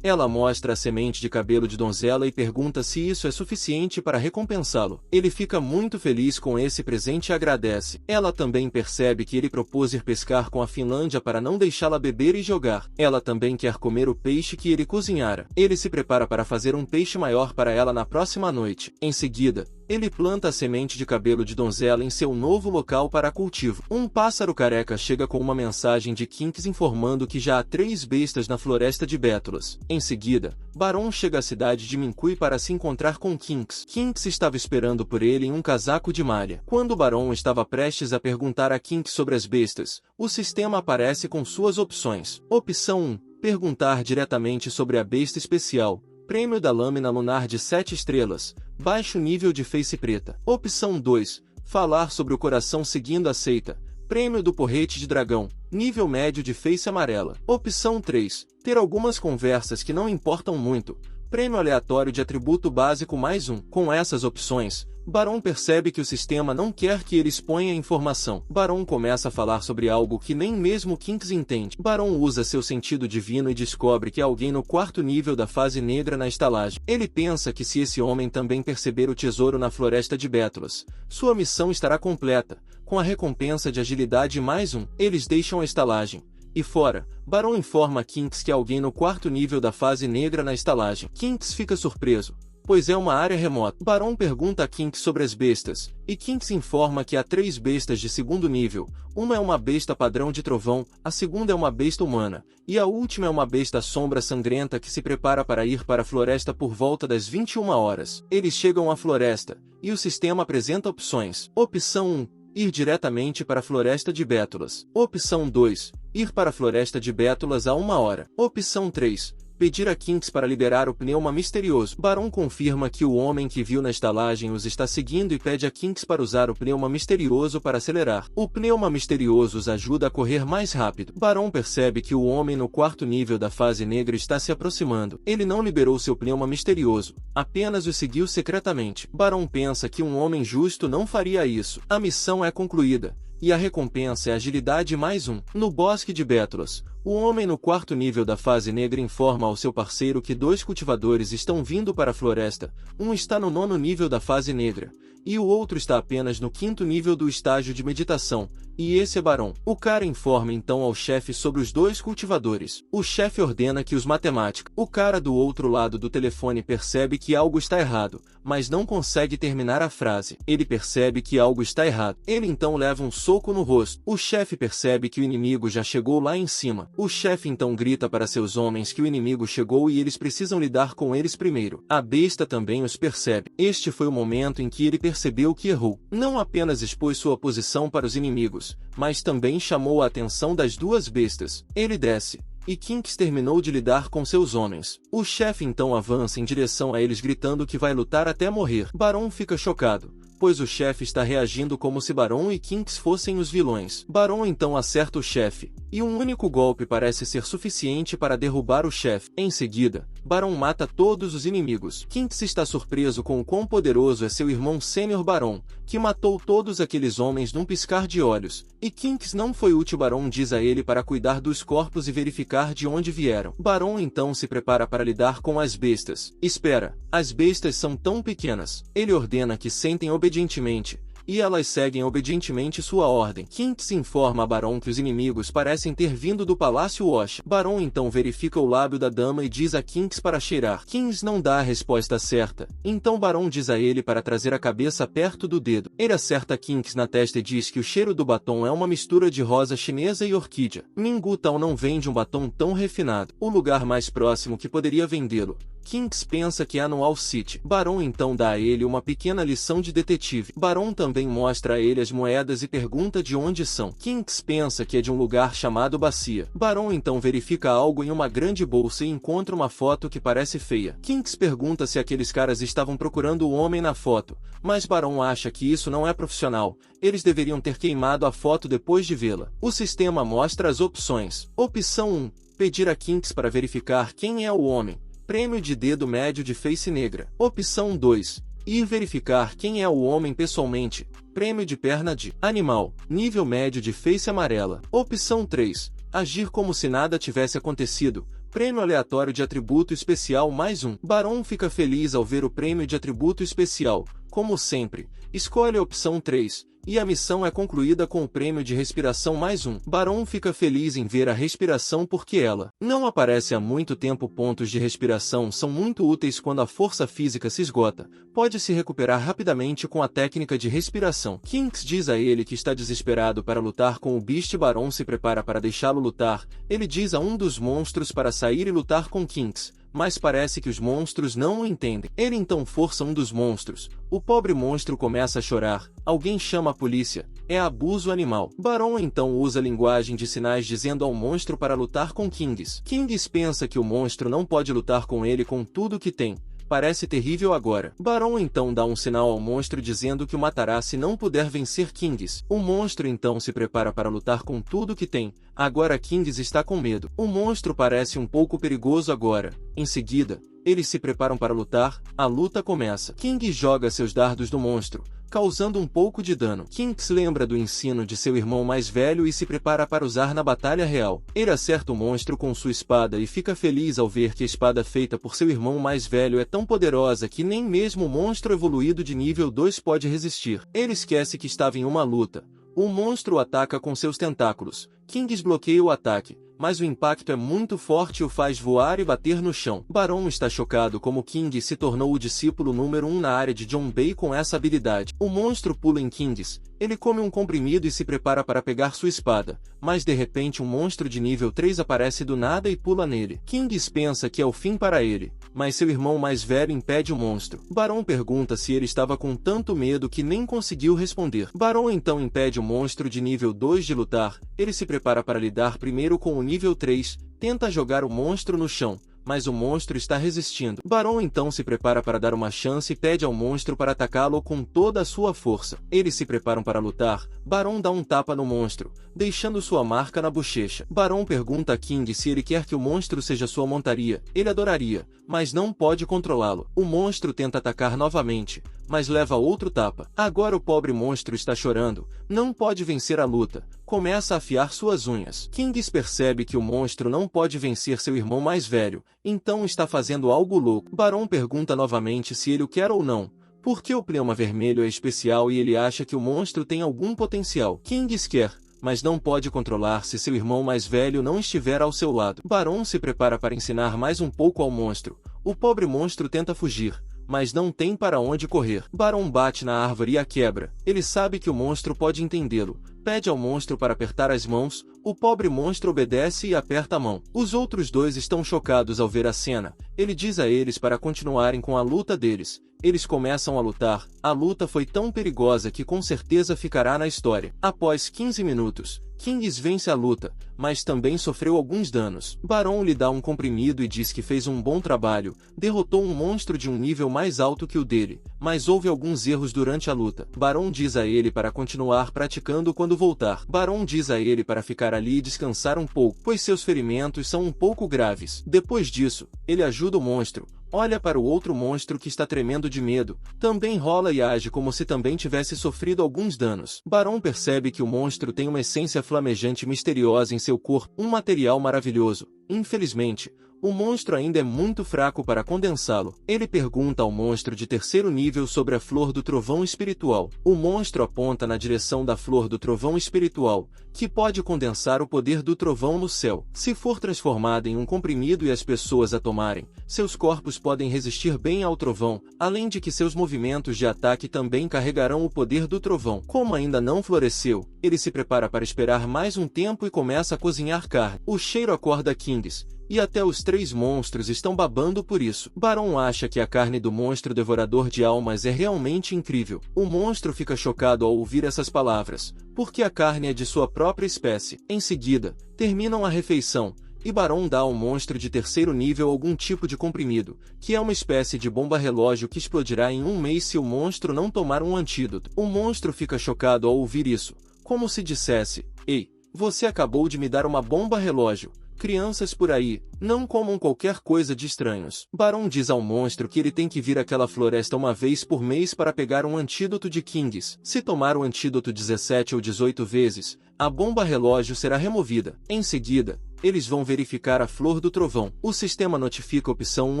Ela mostra a semente de cabelo de donzela e pergunta se isso é suficiente para recompensá-lo. Ele fica muito feliz com esse presente e agradece. Ela também percebe que ele propôs ir pescar com a Finlândia para não deixá-la beber e jogar. Ela também quer comer o peixe que ele cozinhara. Ele se prepara para fazer um peixe maior para ela na próxima noite. Em seguida, ele planta a semente de cabelo de donzela em seu novo local para cultivo. Um pássaro careca chega com uma mensagem de Kinks informando que já há 3 bestas na floresta de Bétulas. Em seguida, Barão chega à cidade de Minkui para se encontrar com Kinks. Kinks estava esperando por ele em um casaco de malha. Quando Barão estava prestes a perguntar a Kinks sobre as bestas, o sistema aparece com suas opções. Opção 1. Perguntar diretamente sobre a besta especial. Prêmio da lâmina lunar de 7 estrelas. Baixo nível de face preta. Opção 2. Falar sobre o coração seguindo a seita. Prêmio do porrete de dragão. Nível médio de face amarela. Opção 3. Ter algumas conversas que não importam muito. Prêmio aleatório de atributo básico mais 1. Com essas opções, Barão percebe que o sistema não quer que ele exponha a informação. Barão começa a falar sobre algo que nem mesmo Kinks entende. Barão usa seu sentido divino e descobre que há alguém no 4º nível da fase negra na estalagem. Ele pensa que se esse homem também perceber o tesouro na floresta de Bétulas, sua missão estará completa, com a recompensa de agilidade mais 1. Eles deixam a estalagem. E fora, Barão informa Kinks que há alguém no 4º nível da fase negra na estalagem. Kinks fica surpreso, pois é uma área remota. Barão pergunta a Kinks sobre as bestas, e Kinks informa que há 3 bestas de 2º nível. Uma é uma besta padrão de trovão, a segunda é uma besta humana, e a última é uma besta sombra sangrenta que se prepara para ir para a floresta por volta das 21 horas. Eles chegam à floresta, e o sistema apresenta opções. Opção 1. Ir diretamente para a floresta de Bétulas. Opção 2. Ir para a floresta de Bétulas a 1 hora. Opção 3. Pedir a Kinks para liberar o pneuma misterioso. Barão confirma que o homem que viu na estalagem os está seguindo e pede a Kinks para usar o pneuma misterioso para acelerar. O pneuma misterioso os ajuda a correr mais rápido. Barão percebe que o homem no 4º nível da fase negra está se aproximando. Ele não liberou seu pneuma misterioso, apenas o seguiu secretamente. Barão pensa que um homem justo não faria isso. A missão é concluída, e a recompensa é agilidade mais 1. No bosque de Bétulas, o homem no 4º nível da fase negra informa ao seu parceiro que 2 cultivadores estão vindo para a floresta. Um está no 9º nível da fase negra, e o outro está apenas no 5º nível do estágio de meditação, e esse é Barão. O cara informa então ao chefe sobre os 2 cultivadores. O chefe ordena que os matemáticos. O cara do outro lado do telefone percebe que algo está errado, mas não consegue terminar a frase. Ele percebe que algo está errado. Ele então leva um soco no rosto. O chefe percebe que o inimigo já chegou lá em cima. O chefe então grita para seus homens que o inimigo chegou e eles precisam lidar com eles primeiro. A besta também os percebe. Este foi o momento em que ele percebeu que errou. Não apenas expôs sua posição para os inimigos, mas também chamou a atenção das 2 bestas. Ele desce, e Kinks terminou de lidar com seus homens. O chefe então avança em direção a eles gritando que vai lutar até morrer. Barão fica chocado, pois o chefe está reagindo como se Barão e Kinks fossem os vilões. Barão então acerta o chefe, e um único golpe parece ser suficiente para derrubar o chefe. Em seguida, Barão mata todos os inimigos. Kinks está surpreso com o quão poderoso é seu irmão sênior Barão, que matou todos aqueles homens num piscar de olhos. E Kinks não foi útil. Barão diz a ele para cuidar dos corpos e verificar de onde vieram. Barão então se prepara para lidar com as bestas. Espera, as bestas são tão pequenas. Ele ordena que sentem obedientemente, e elas seguem obedientemente sua ordem. Kinks informa a Barão que os inimigos parecem ter vindo do Palácio Wash. Barão então verifica o lábio da dama e diz a Kinks para cheirar. Kinks não dá a resposta certa, então Barão diz a ele para trazer a cabeça perto do dedo. Ele acerta Kinks na testa e diz que o cheiro do batom é uma mistura de rosa chinesa e orquídea. Mingu Tao não vende um batom tão refinado. O lugar mais próximo que poderia vendê-lo, Kinks pensa que é no All City. Barão então dá a ele uma pequena lição de detetive. Barão também mostra a ele as moedas e pergunta de onde são. Kinks pensa que é de um lugar chamado Bacia. Barão então verifica algo em uma grande bolsa e encontra uma foto que parece feia. Kinks pergunta se aqueles caras estavam procurando o homem na foto, mas Barão acha que isso não é profissional. Eles deveriam ter queimado a foto depois de vê-la. O sistema mostra as opções. Opção 1. Pedir a Kinks para verificar quem é o homem. Prêmio de dedo médio de face negra. Opção 2. Ir verificar quem é o homem pessoalmente. Prêmio de perna de animal. Nível médio de face amarela. Opção 3. Agir como se nada tivesse acontecido. Prêmio aleatório de atributo especial mais um. Barão fica feliz ao ver o prêmio de atributo especial. Como sempre, escolhe a opção 3. E a missão é concluída com o prêmio de respiração mais um. Barão fica feliz em ver a respiração porque ela não aparece há muito tempo. Pontos de respiração são muito úteis quando a força física se esgota. Pode se recuperar rapidamente com a técnica de respiração. Kinks diz a ele que está desesperado para lutar com o Beast. Barão se prepara para deixá-lo lutar. Ele diz a um dos monstros para sair e lutar com Kinks, mas parece que os monstros não o entendem. Ele então força um dos monstros. O pobre monstro começa a chorar. Alguém chama a polícia. É abuso animal. Barão então usa linguagem de sinais dizendo ao monstro para lutar com Kings. Kings pensa que o monstro não pode lutar com ele com tudo que tem. Parece terrível agora. Barão então dá um sinal ao monstro dizendo que o matará se não puder vencer Kings. O monstro então se prepara para lutar com tudo que tem. Agora Kings está com medo. O monstro parece um pouco perigoso agora. Em seguida, eles se preparam para lutar. A luta começa. Kings joga seus dardos no monstro, causando um pouco de dano. Kings lembra do ensino de seu irmão mais velho e se prepara para usar na batalha real. Ele acerta o monstro com sua espada e fica feliz ao ver que a espada feita por seu irmão mais velho é tão poderosa que nem mesmo o monstro evoluído de nível 2 pode resistir. Ele esquece que estava em uma luta. O monstro o ataca com seus tentáculos. Kings bloqueia o ataque, mas o impacto é muito forte e o faz voar e bater no chão. Barão está chocado como King se tornou o discípulo número 1 na área de John Bay com essa habilidade. O monstro pula em Kings. Ele come um comprimido e se prepara para pegar sua espada, mas de repente um monstro de nível 3 aparece do nada e pula nele. Kings pensa que é o fim para ele, mas seu irmão mais velho impede o monstro. Barão pergunta se ele estava com tanto medo que nem conseguiu responder. Barão então impede o monstro de nível 2 de lutar. Ele se prepara para lidar primeiro com o nível 3, tenta jogar o monstro no chão, mas o monstro está resistindo. Barão então se prepara para dar uma chance e pede ao monstro para atacá-lo com toda a sua força. Eles se preparam para lutar. Barão dá um tapa no monstro, deixando sua marca na bochecha. Barão pergunta a King se ele quer que o monstro seja sua montaria. Ele adoraria, mas não pode controlá-lo. O monstro tenta atacar novamente, mas leva outro tapa. Agora o pobre monstro está chorando, não pode vencer a luta. Começa a afiar suas unhas. Kings percebe que o monstro não pode vencer seu irmão mais velho, então está fazendo algo louco. Barão pergunta novamente se ele o quer ou não, porque o pleoma vermelho é especial e ele acha que o monstro tem algum potencial. Kings quer, mas não pode controlar se seu irmão mais velho não estiver ao seu lado. Barão se prepara para ensinar mais um pouco ao monstro. O pobre monstro tenta fugir, mas não tem para onde correr. Barão bate na árvore e a quebra. Ele sabe que o monstro pode entendê-lo. Pede ao monstro para apertar as mãos. O pobre monstro obedece e aperta a mão. Os outros dois estão chocados ao ver a cena. Ele diz a eles para continuarem com a luta deles. Eles começam a lutar. A luta foi tão perigosa que com certeza ficará na história. Após 15 minutos, Kings vence a luta, mas também sofreu alguns danos. Barão lhe dá um comprimido e diz que fez um bom trabalho, derrotou um monstro de um nível mais alto que o dele, mas houve alguns erros durante a luta. Barão diz a ele para continuar praticando quando voltar. Barão diz a ele para ficar ali e descansar um pouco, pois seus ferimentos são um pouco graves. Depois disso, ele ajuda o monstro. Olha para o outro monstro que está tremendo de medo, também rola e age como se também tivesse sofrido alguns danos. Barão percebe que o monstro tem uma essência flamejante misteriosa em seu corpo, um material maravilhoso. Infelizmente, o monstro ainda é muito fraco para condensá-lo. Ele pergunta ao monstro de terceiro nível sobre a flor do trovão espiritual. O monstro aponta na direção da flor do trovão espiritual, que pode condensar o poder do trovão no céu. Se for transformada em um comprimido e as pessoas a tomarem, seus corpos podem resistir bem ao trovão, além de que seus movimentos de ataque também carregarão o poder do trovão. Como ainda não floresceu, ele se prepara para esperar mais um tempo e começa a cozinhar carne. O cheiro acorda Kings, e até os 3 monstros estão babando por isso. Barão acha que a carne do monstro devorador de almas é realmente incrível. O monstro fica chocado ao ouvir essas palavras, porque a carne é de sua própria espécie. Em seguida, terminam a refeição, e Barão dá ao monstro de terceiro nível algum tipo de comprimido, que é uma espécie de bomba relógio que explodirá em um mês se o monstro não tomar um antídoto. O monstro fica chocado ao ouvir isso, como se dissesse: "Ei, você acabou de me dar uma bomba relógio. Crianças por aí, não comam qualquer coisa de estranhos. Barão diz ao monstro que ele tem que vir àquela floresta uma vez por mês para pegar um antídoto de Kings. Se tomar o antídoto 17 ou 18 vezes, a bomba relógio será removida. Em seguida, eles vão verificar a flor do trovão. O sistema notifica opção 1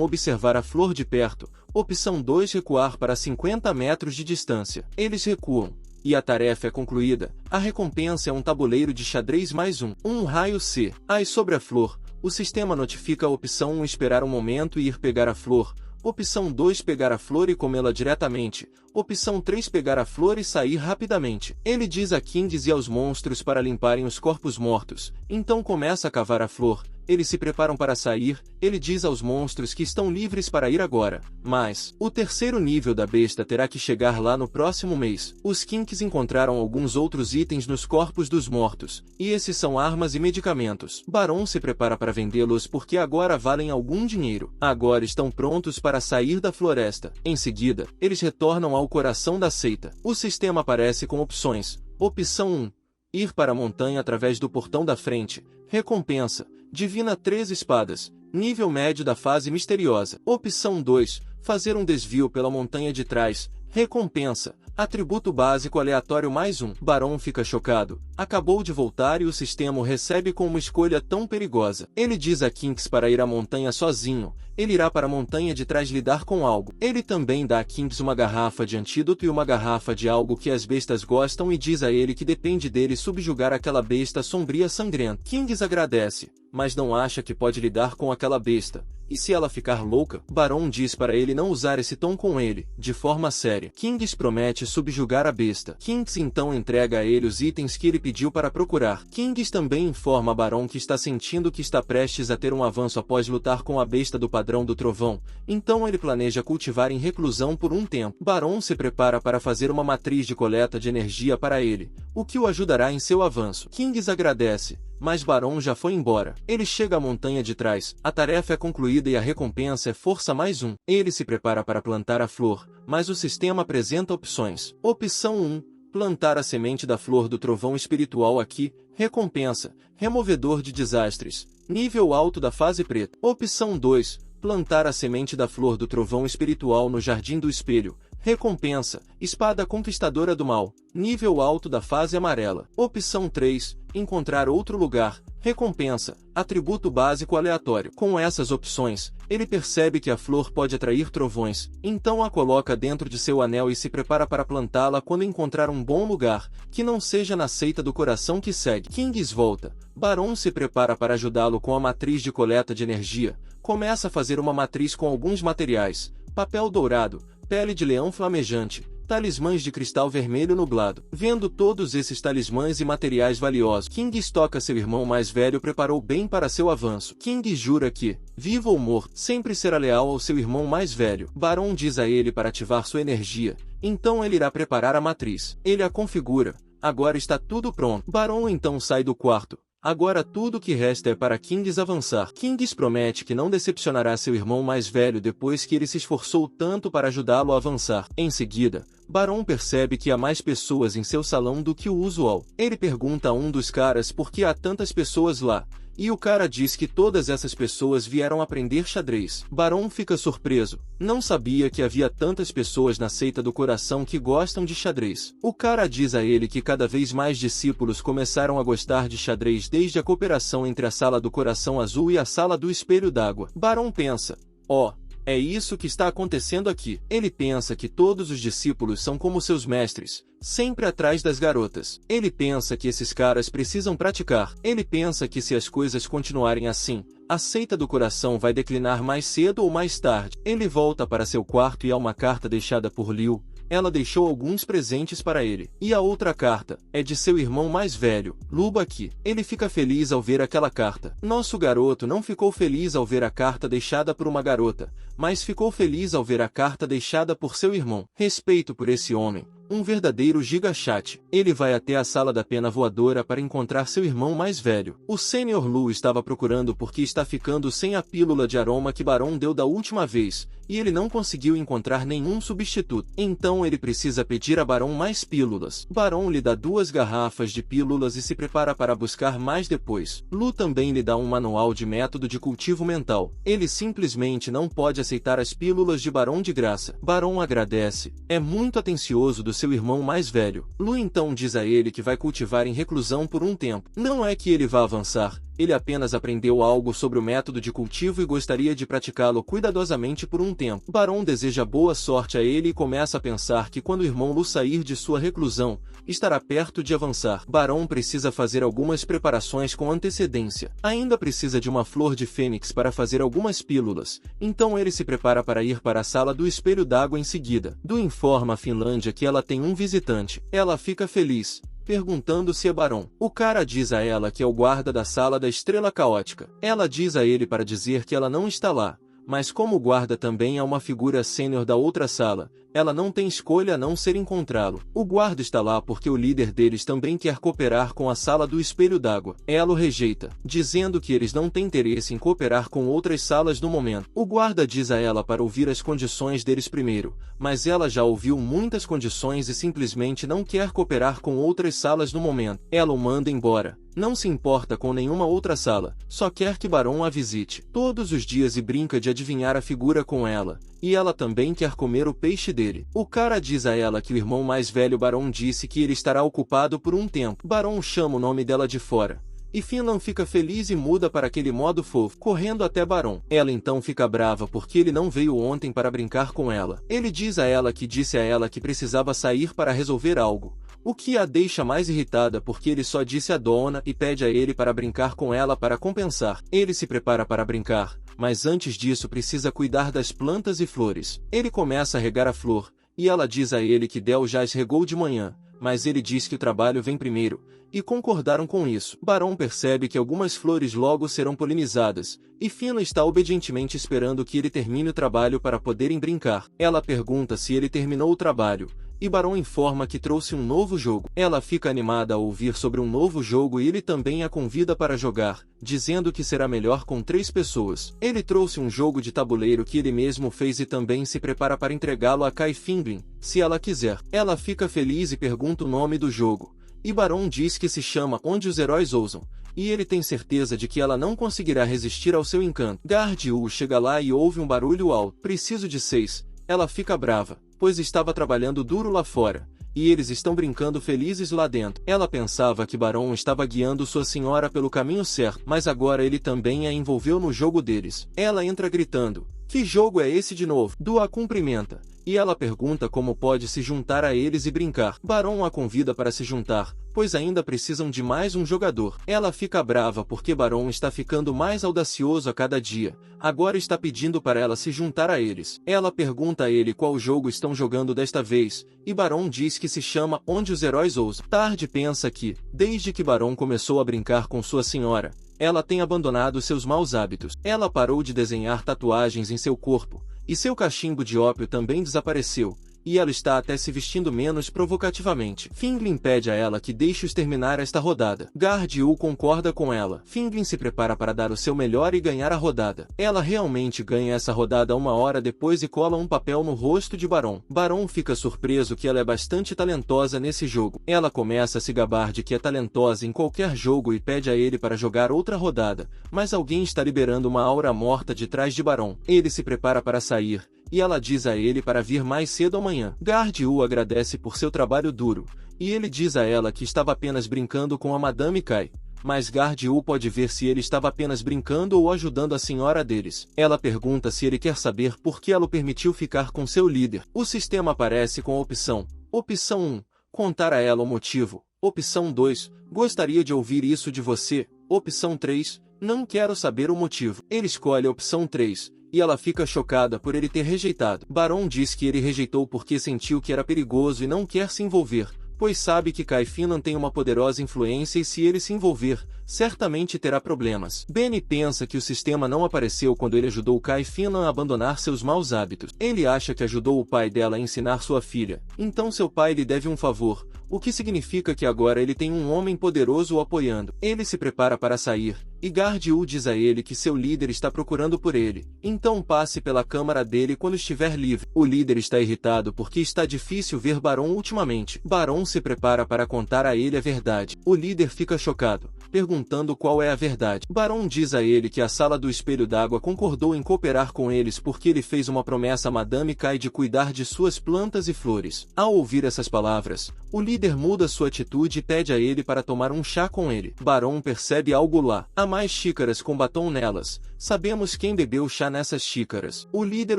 observar a flor de perto, opção 2 recuar para 50 metros de distância. Eles recuam. E a tarefa é concluída. A recompensa é um tabuleiro de xadrez mais um raio C. Aí sobre a flor, o sistema notifica a opção 1 esperar um momento e ir pegar a flor, opção 2 pegar a flor e comê-la diretamente, opção 3 pegar a flor e sair rapidamente. Ele diz a Kings e aos monstros para limparem os corpos mortos, então começa a cavar a flor. Eles se preparam para sair, ele diz aos monstros que estão livres para ir agora. Mas, o terceiro nível da besta terá que chegar lá no próximo mês. Os Kings encontraram alguns outros itens nos corpos dos mortos, e esses são armas e medicamentos. Barão se prepara para vendê-los porque agora valem algum dinheiro. Agora estão prontos para sair da floresta. Em seguida, eles retornam ao coração da seita. O sistema aparece com opções. Opção 1. Ir para a montanha através do portão da frente. Recompensa. Divina 3 espadas. Nível médio da fase misteriosa. Opção 2. Fazer um desvio pela montanha de trás. Recompensa. Atributo básico aleatório mais um. Barão fica chocado. Acabou de voltar e o sistema o recebe com uma escolha tão perigosa. Ele diz a Kings para ir à montanha sozinho. Ele irá para a montanha de trás lidar com algo. Ele também dá a Kings uma garrafa de antídoto e uma garrafa de algo que as bestas gostam e diz a ele que depende dele subjugar aquela besta sombria sangrenta. Kings agradece, mas não acha que pode lidar com aquela besta. E se ela ficar louca? Barão diz para ele não usar esse tom com ele, de forma séria. Kings promete subjugar a besta. Kings então entrega a ele os itens que ele pediu para procurar. Kings também informa a Barão que está sentindo que está prestes a ter um avanço após lutar com a besta do padrão do trovão, então ele planeja cultivar em reclusão por um tempo. Barão se prepara para fazer uma matriz de coleta de energia para ele, o que o ajudará em seu avanço. Kings agradece, mas Barão já foi embora. Ele chega à montanha de trás, a tarefa é concluída e a recompensa é força mais um. Ele se prepara para plantar a flor, mas o sistema apresenta opções. Opção 1. Plantar a semente da flor do trovão espiritual aqui. Recompensa. Removedor de desastres. Nível alto da fase preta. Opção 2. Plantar a semente da flor do trovão espiritual no Jardim do Espelho. Recompensa. Espada conquistadora do mal. Nível alto da fase amarela. Opção 3. Encontrar outro lugar. Recompensa. Atributo básico aleatório. Com essas opções, ele percebe que a flor pode atrair trovões, então a coloca dentro de seu anel e se prepara para plantá-la quando encontrar um bom lugar, que não seja na seita do coração que segue. Kings volta. Barão se prepara para ajudá-lo com a matriz de coleta de energia. Começa a fazer uma matriz com alguns materiais: papel dourado, pele de leão flamejante, talismãs de cristal vermelho nublado. Vendo todos esses talismãs e materiais valiosos, Kings toca seu irmão mais velho preparou bem para seu avanço. Kings jura que, vivo ou morto, sempre será leal ao seu irmão mais velho. Barão diz a ele para ativar sua energia, então ele irá preparar a matriz. Ele a configura. Agora está tudo pronto. Barão então sai do quarto. Agora tudo o que resta é para Kings avançar. Kings promete que não decepcionará seu irmão mais velho depois que ele se esforçou tanto para ajudá-lo a avançar. Em seguida, Barão percebe que há mais pessoas em seu salão do que o usual. Ele pergunta a um dos caras por que há tantas pessoas lá, e o cara diz que todas essas pessoas vieram aprender xadrez. Barão fica surpreso. Não sabia que havia tantas pessoas na seita do coração que gostam de xadrez. O cara diz a ele que cada vez mais discípulos começaram a gostar de xadrez desde a cooperação entre a Sala do Coração Azul e a Sala do Espelho d'Água. Barão pensa: ó, é isso que está acontecendo aqui. Ele pensa que todos os discípulos são como seus mestres, sempre atrás das garotas. Ele pensa que esses caras precisam praticar. Ele pensa que se as coisas continuarem assim, a seita do coração vai declinar mais cedo ou mais tarde. Ele volta para seu quarto e há uma carta deixada por Liu. Ela deixou alguns presentes para ele. E a outra carta é de seu irmão mais velho, Lubaki. Ele fica feliz ao ver aquela carta. Nosso garoto não ficou feliz ao ver a carta deixada por uma garota, mas ficou feliz ao ver a carta deixada por seu irmão. Respeito por esse homem. um verdadeiro gigachate. Ele vai até a sala da pena voadora para encontrar seu irmão mais velho. O Sr. Lu estava procurando porque está ficando sem a pílula de aroma que Barão deu da última vez, e ele não conseguiu encontrar nenhum substituto. Então ele precisa pedir a Barão mais pílulas. Barão lhe dá 2 garrafas de pílulas e se prepara para buscar mais depois. Lu também lhe dá um manual de método de cultivo mental. Ele simplesmente não pode aceitar as pílulas de Barão de graça. Barão agradece. É muito atencioso do seu irmão mais velho. Lu então diz a ele que vai cultivar em reclusão por um tempo. Não é que ele vá avançar. Ele apenas aprendeu algo sobre o método de cultivo e gostaria de praticá-lo cuidadosamente por um tempo. Barão deseja boa sorte a ele e começa a pensar que quando o irmão Lu sair de sua reclusão, estará perto de avançar. Barão precisa fazer algumas preparações com antecedência. Ainda precisa de uma flor de fênix para fazer algumas pílulas. Então ele se prepara para ir para a sala do espelho d'água em seguida. Du informa a Finlândia que ela tem um visitante. Ela fica feliz, perguntando se é Barão. O cara diz a ela que é o guarda da sala da Estrela Caótica. Ela diz a ele para dizer que ela não está lá, mas como o guarda também é uma figura sênior da outra sala, ela não tem escolha a não ser encontrá-lo. O guarda está lá porque o líder deles também quer cooperar com a sala do espelho d'água. Ela o rejeita, dizendo que eles não têm interesse em cooperar com outras salas no momento. O guarda diz a ela para ouvir as condições deles primeiro, mas ela já ouviu muitas condições e simplesmente não quer cooperar com outras salas no momento. Ela o manda embora. Não se importa com nenhuma outra sala, só quer que Barão a visite todos os dias e brinca de adivinhar a figura com ela, e ela também quer comer o peixe dele. O cara diz a ela que o irmão mais velho Barão disse que ele estará ocupado por um tempo. Barão chama o nome dela de fora, e Finlan fica feliz e muda para aquele modo fofo, correndo até Barão. Ela então fica brava porque ele não veio ontem para brincar com ela. Ele diz a ela que disse a ela que precisava sair para resolver algo, o que a deixa mais irritada porque ele só disse a dona e pede a ele para brincar com ela para compensar. Ele se prepara para brincar, mas antes disso precisa cuidar das plantas e flores. Ele começa a regar a flor, e ela diz a ele que Del já as regou de manhã, mas ele diz que o trabalho vem primeiro, e concordaram com isso. Barão percebe que algumas flores logo serão polinizadas, e Fina está obedientemente esperando que ele termine o trabalho para poderem brincar. Ela pergunta se ele terminou o trabalho, e Barão informa que trouxe um novo jogo. Ela fica animada ao ouvir sobre um novo jogo e ele também a convida para jogar, dizendo que será melhor com 3 pessoas. Ele trouxe um jogo de tabuleiro que ele mesmo fez e também se prepara para entregá-lo a Kai Finglin, se ela quiser. Ela fica feliz e pergunta o nome do jogo, e Barão diz que se chama Onde os Heróis Ousam, e ele tem certeza de que ela não conseguirá resistir ao seu encanto. Gardiu chega lá e ouve um barulho alto. Preciso de 6. Ela fica brava, pois estava trabalhando duro lá fora, e eles estão brincando felizes lá dentro. Ela pensava que Barão estava guiando sua senhora pelo caminho certo, mas agora ele também a envolveu no jogo deles. Ela entra gritando: "Que jogo é esse de novo?" Du a cumprimenta, e ela pergunta como pode se juntar a eles e brincar. Barão a convida para se juntar, pois ainda precisam de mais um jogador. Ela fica brava porque Barão está ficando mais audacioso a cada dia, agora está pedindo para ela se juntar a eles. Ela pergunta a ele qual jogo estão jogando desta vez, e Barão diz que se chama Onde os Heróis Ousam. Tarde pensa que, desde que Barão começou a brincar com sua senhora, ela tem abandonado seus maus hábitos. Ela parou de desenhar tatuagens em seu corpo, e seu cachimbo de ópio também desapareceu, e ela está até se vestindo menos provocativamente. Finglin pede a ela que deixe-os terminar esta rodada. Gardiu concorda com ela. Finglin se prepara para dar o seu melhor e ganhar a rodada. Ela realmente ganha essa rodada 1 hora depois e cola um papel no rosto de Barão. Barão fica surpreso que ela é bastante talentosa nesse jogo. Ela começa a se gabar de que é talentosa em qualquer jogo e pede a ele para jogar outra rodada, mas alguém está liberando uma aura morta de trás de Barão. Ele se prepara para sair, e ela diz a ele para vir mais cedo amanhã. Gardiu agradece por seu trabalho duro, e ele diz a ela que estava apenas brincando com a Madame Kai, mas Gardiu pode ver se ele estava apenas brincando ou ajudando a senhora deles. Ela pergunta se ele quer saber por que ela o permitiu ficar com seu líder. O sistema aparece com a opção: Opção 1, contar a ela o motivo. Opção 2, gostaria de ouvir isso de você. Opção 3, não quero saber o motivo. Ele escolhe a opção 3, e ela fica chocada por ele ter rejeitado. Barão diz que ele rejeitou porque sentiu que era perigoso e não quer se envolver, pois sabe que Kai Finan tem uma poderosa influência e se ele se envolver, certamente terá problemas. Benny pensa que o sistema não apareceu quando ele ajudou Kai Finan a abandonar seus maus hábitos. Ele acha que ajudou o pai dela a ensinar sua filha, então seu pai lhe deve um favor, o que significa que agora ele tem um homem poderoso o apoiando. Ele se prepara para sair, e Guard-Yu diz a ele que seu líder está procurando por ele, então passe pela câmara dele quando estiver livre. O líder está irritado porque está difícil ver Barão ultimamente. Barão se prepara para contar a ele a verdade. O líder fica chocado, perguntando qual é a verdade. Barão diz a ele que a Sala do Espelho d'Água concordou em cooperar com eles porque ele fez uma promessa a Madame Kai de cuidar de suas plantas e flores. Ao ouvir essas palavras, o líder muda sua atitude e pede a ele para tomar um chá com ele. Barão percebe algo lá. Há mais xícaras com batom nelas. Sabemos quem bebeu chá nessas xícaras. O líder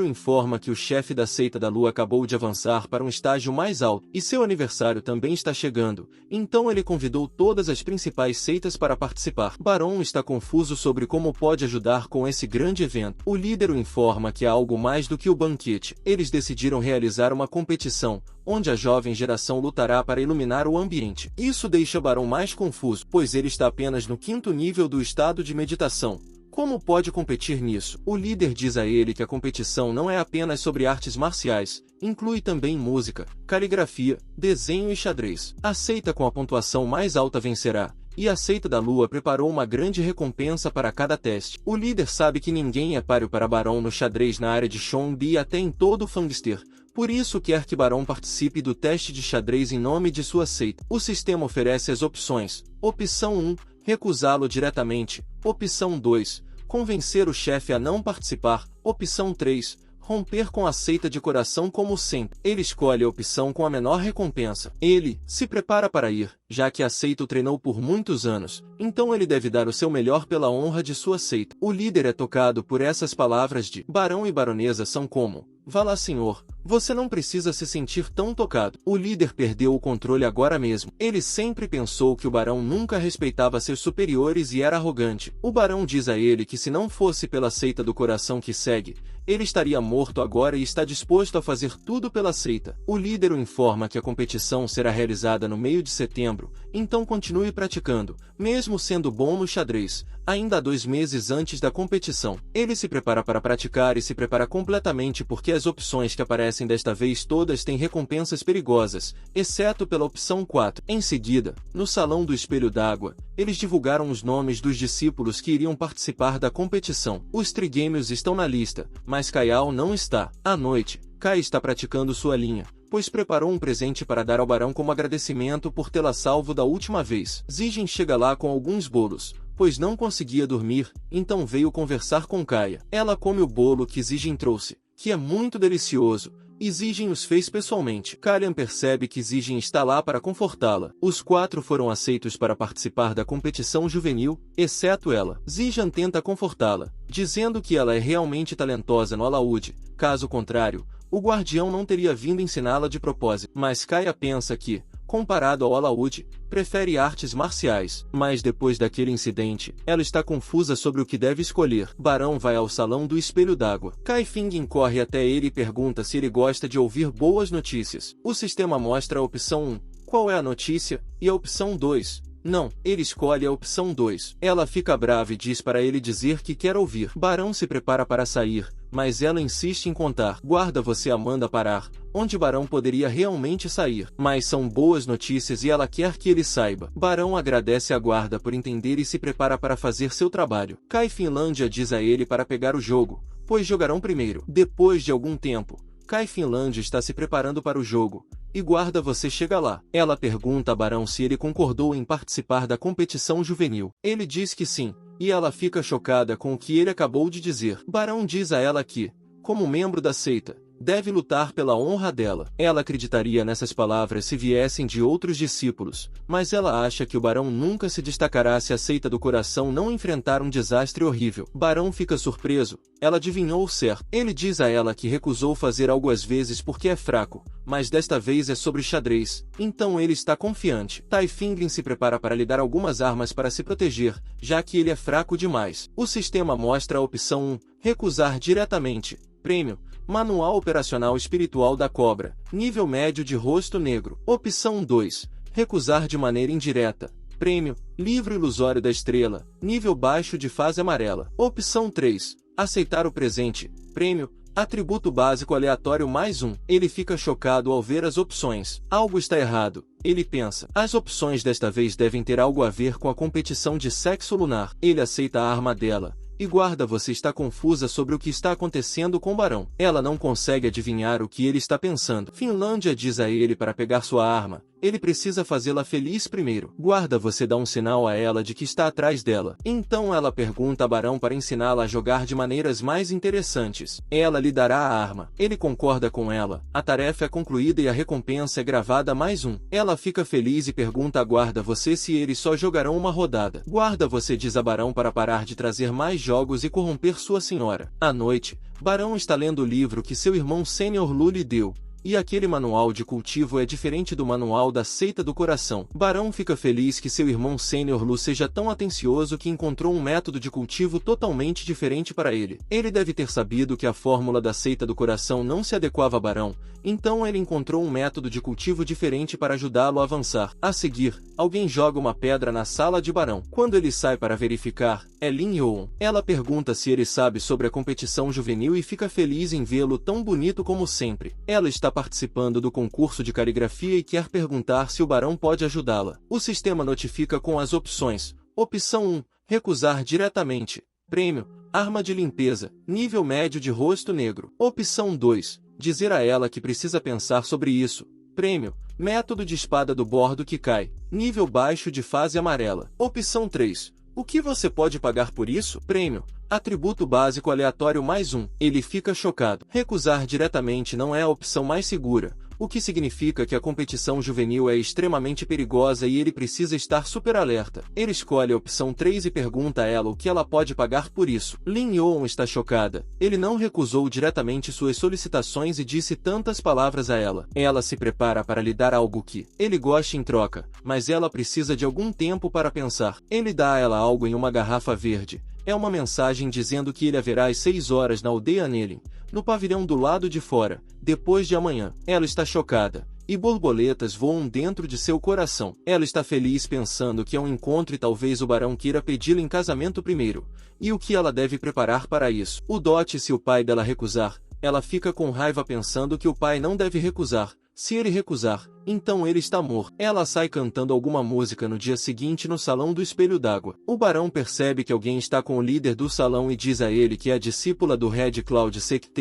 o informa que o chefe da seita da lua acabou de avançar para um estágio mais alto, e seu aniversário também está chegando, então ele convidou todas as principais seitas para participar. Barão está confuso sobre como pode ajudar com esse grande evento. O líder o informa que há algo mais do que o banquete. Eles decidiram realizar uma competição, onde a jovem geração lutará para iluminar o ambiente. Isso deixa Barão mais confuso, pois ele está apenas no 5º nível do estado de meditação. Como pode competir nisso? O líder diz a ele que a competição não é apenas sobre artes marciais, inclui também música, caligrafia, desenho e xadrez. A seita com a pontuação mais alta vencerá, e a seita da lua preparou uma grande recompensa para cada teste. O líder sabe que ninguém é páreo para Barão no xadrez na área de Shongbi e até em todo o Fangster. Por isso quer que Barão participe do teste de xadrez em nome de sua seita. O sistema oferece as opções. Opção 1, recusá-lo diretamente. Opção 2, convencer o chefe a não participar. Opção 3, romper com a seita de coração como sempre. Ele escolhe a opção com a menor recompensa. Ele se prepara para ir, já que a seita o treinou por muitos anos, então ele deve dar o seu melhor pela honra de sua seita. O líder é tocado por essas palavras de Barão e Baronesa são como: vá lá, senhor, você não precisa se sentir tão tocado. O líder perdeu o controle agora mesmo. Ele sempre pensou que o Barão nunca respeitava seus superiores e era arrogante. O Barão diz a ele que se não fosse pela seita do coração que segue, ele estaria morto agora e está disposto a fazer tudo pela seita. O líder o informa que a competição será realizada no meio de setembro, então continue praticando, mesmo sendo bom no xadrez, ainda há 2 meses antes da competição. Ele se prepara para praticar e se prepara completamente porque as opções que aparecem desta vez todas têm recompensas perigosas, exceto pela opção 4. Em seguida, no Salão do Espelho d'Água, eles divulgaram os nomes dos discípulos que iriam participar da competição. Os trigêmeos estão na lista, mas Kaiao não está. À noite, Kai está praticando sua linha, pois preparou um presente para dar ao Barão como agradecimento por tê-la salvo da última vez. Zijin chega lá com alguns bolos, pois não conseguia dormir, então veio conversar com Kaia. Ela come o bolo que Zijin trouxe, que é muito delicioso, e Zijin os fez pessoalmente. Kalian percebe que Zijin está lá para confortá-la. Os 4 foram aceitos para participar da competição juvenil, exceto ela. Zijin tenta confortá-la, dizendo que ela é realmente talentosa no alaúde, caso contrário, o guardião não teria vindo ensiná-la de propósito. Mas Kaia pensa que, comparado ao alaúde, prefere artes marciais. Mas depois daquele incidente, ela está confusa sobre o que deve escolher. Barão vai ao Salão do Espelho d'Água. Kai Fing corre até ele e pergunta se ele gosta de ouvir boas notícias. O sistema mostra a opção 1, qual é a notícia, e a opção 2, não. Ele escolhe a opção 2. Ela fica brava e diz para ele dizer que quer ouvir. Barão se prepara para sair, mas ela insiste em contar. Guarda você a manda parar, onde Barão poderia realmente sair. Mas são boas notícias e ela quer que ele saiba. Barão agradece a guarda por entender e se prepara para fazer seu trabalho. Kai Finlândia diz a ele para pegar o jogo, pois jogarão primeiro. Depois de algum tempo, Kai Finlândia está se preparando para o jogo, e guarda você chega lá. Ela pergunta a Barão se ele concordou em participar da competição juvenil. Ele diz que sim, e ela fica chocada com o que ele acabou de dizer. Barão diz a ela que, como membro da seita, deve lutar pela honra dela. Ela acreditaria nessas palavras se viessem de outros discípulos, mas ela acha que o Barão nunca se destacará se a seita do coração não enfrentar um desastre horrível. Barão fica surpreso. Ela adivinhou certo. Ele diz a ela que recusou fazer algo às vezes porque é fraco, mas desta vez é sobre xadrez, então ele está confiante. Tai Finglin se prepara para lhe dar algumas armas para se proteger, já que ele é fraco demais. O sistema mostra a opção 1, recusar diretamente. Prêmio: Manual Operacional Espiritual da Cobra, nível médio de rosto negro. Opção 2. Recusar de maneira indireta. Prêmio, livro ilusório da estrela, nível baixo de fase amarela. Opção 3. Aceitar o presente. Prêmio, atributo básico aleatório mais 1. Ele fica chocado ao ver as opções. Algo está errado. Ele pensa. As opções desta vez devem ter algo a ver com a competição de sexo lunar. Ele aceita a arma dela. E guarda, você está confusa sobre o que está acontecendo com o barão. Ela não consegue adivinhar o que ele está pensando. Finlândia diz a ele para pegar sua arma. Ele precisa fazê-la feliz primeiro. Guarda, você dá um sinal a ela de que está atrás dela. Então ela pergunta a Barão para ensiná-la a jogar de maneiras mais interessantes. Ela lhe dará a arma. Ele concorda com ela. A tarefa é concluída e a recompensa é gravada mais 1. Ela fica feliz e pergunta a Guarda você se eles só jogarão uma rodada. Guarda, você diz a Barão para parar de trazer mais jogos e corromper sua senhora. À noite, Barão está lendo o livro que seu irmão Sênior Lu lhe deu. E aquele manual de cultivo é diferente do manual da seita do coração. Barão fica feliz que seu irmão Sênior Lu seja tão atencioso que encontrou um método de cultivo totalmente diferente para ele. Ele deve ter sabido que a fórmula da seita do coração não se adequava a Barão, então ele encontrou um método de cultivo diferente para ajudá-lo a avançar. A seguir, alguém joga uma pedra na sala de Barão. Quando ele sai para verificar, é Lin Yoon. Ela pergunta se ele sabe sobre a competição juvenil e fica feliz em vê-lo tão bonito como sempre. Ela está participando do concurso de caligrafia e quer perguntar se o Barão pode ajudá-la. O sistema notifica com as opções. Opção 1. Recusar diretamente. Prêmio, arma de limpeza, nível médio de rosto negro. Opção 2. Dizer a ela que precisa pensar sobre isso. Prêmio, método de espada do bordo que cai, nível baixo de fase amarela. Opção 3. O que você pode pagar por isso? Prêmio, atributo básico aleatório mais 1. Ele fica chocado. Recusar diretamente não é a opção mais segura, o que significa que a competição juvenil é extremamente perigosa e ele precisa estar super alerta. Ele escolhe a opção 3 e pergunta a ela o que ela pode pagar por isso. Lin Yoon está chocada. Ele não recusou diretamente suas solicitações e disse tantas palavras a ela. Ela se prepara para lhe dar algo que ele goste em troca, mas ela precisa de algum tempo para pensar. Ele dá a ela algo em uma garrafa verde. É uma mensagem dizendo que ele haverá às 6 horas na aldeia Nelin, no pavilhão do lado de fora, depois de amanhã. Ela está chocada, e borboletas voam dentro de seu coração. Ela está feliz pensando que é um encontro e talvez o barão queira pedi-la em casamento primeiro, e o que ela deve preparar para isso. O dote se o pai dela recusar, ela fica com raiva pensando que o pai não deve recusar. Se ele recusar, então ele está morto. Ela sai cantando alguma música no dia seguinte no salão do espelho d'água. O barão percebe que alguém está com o líder do salão e diz a ele que é a discípula do Red Cloud Sect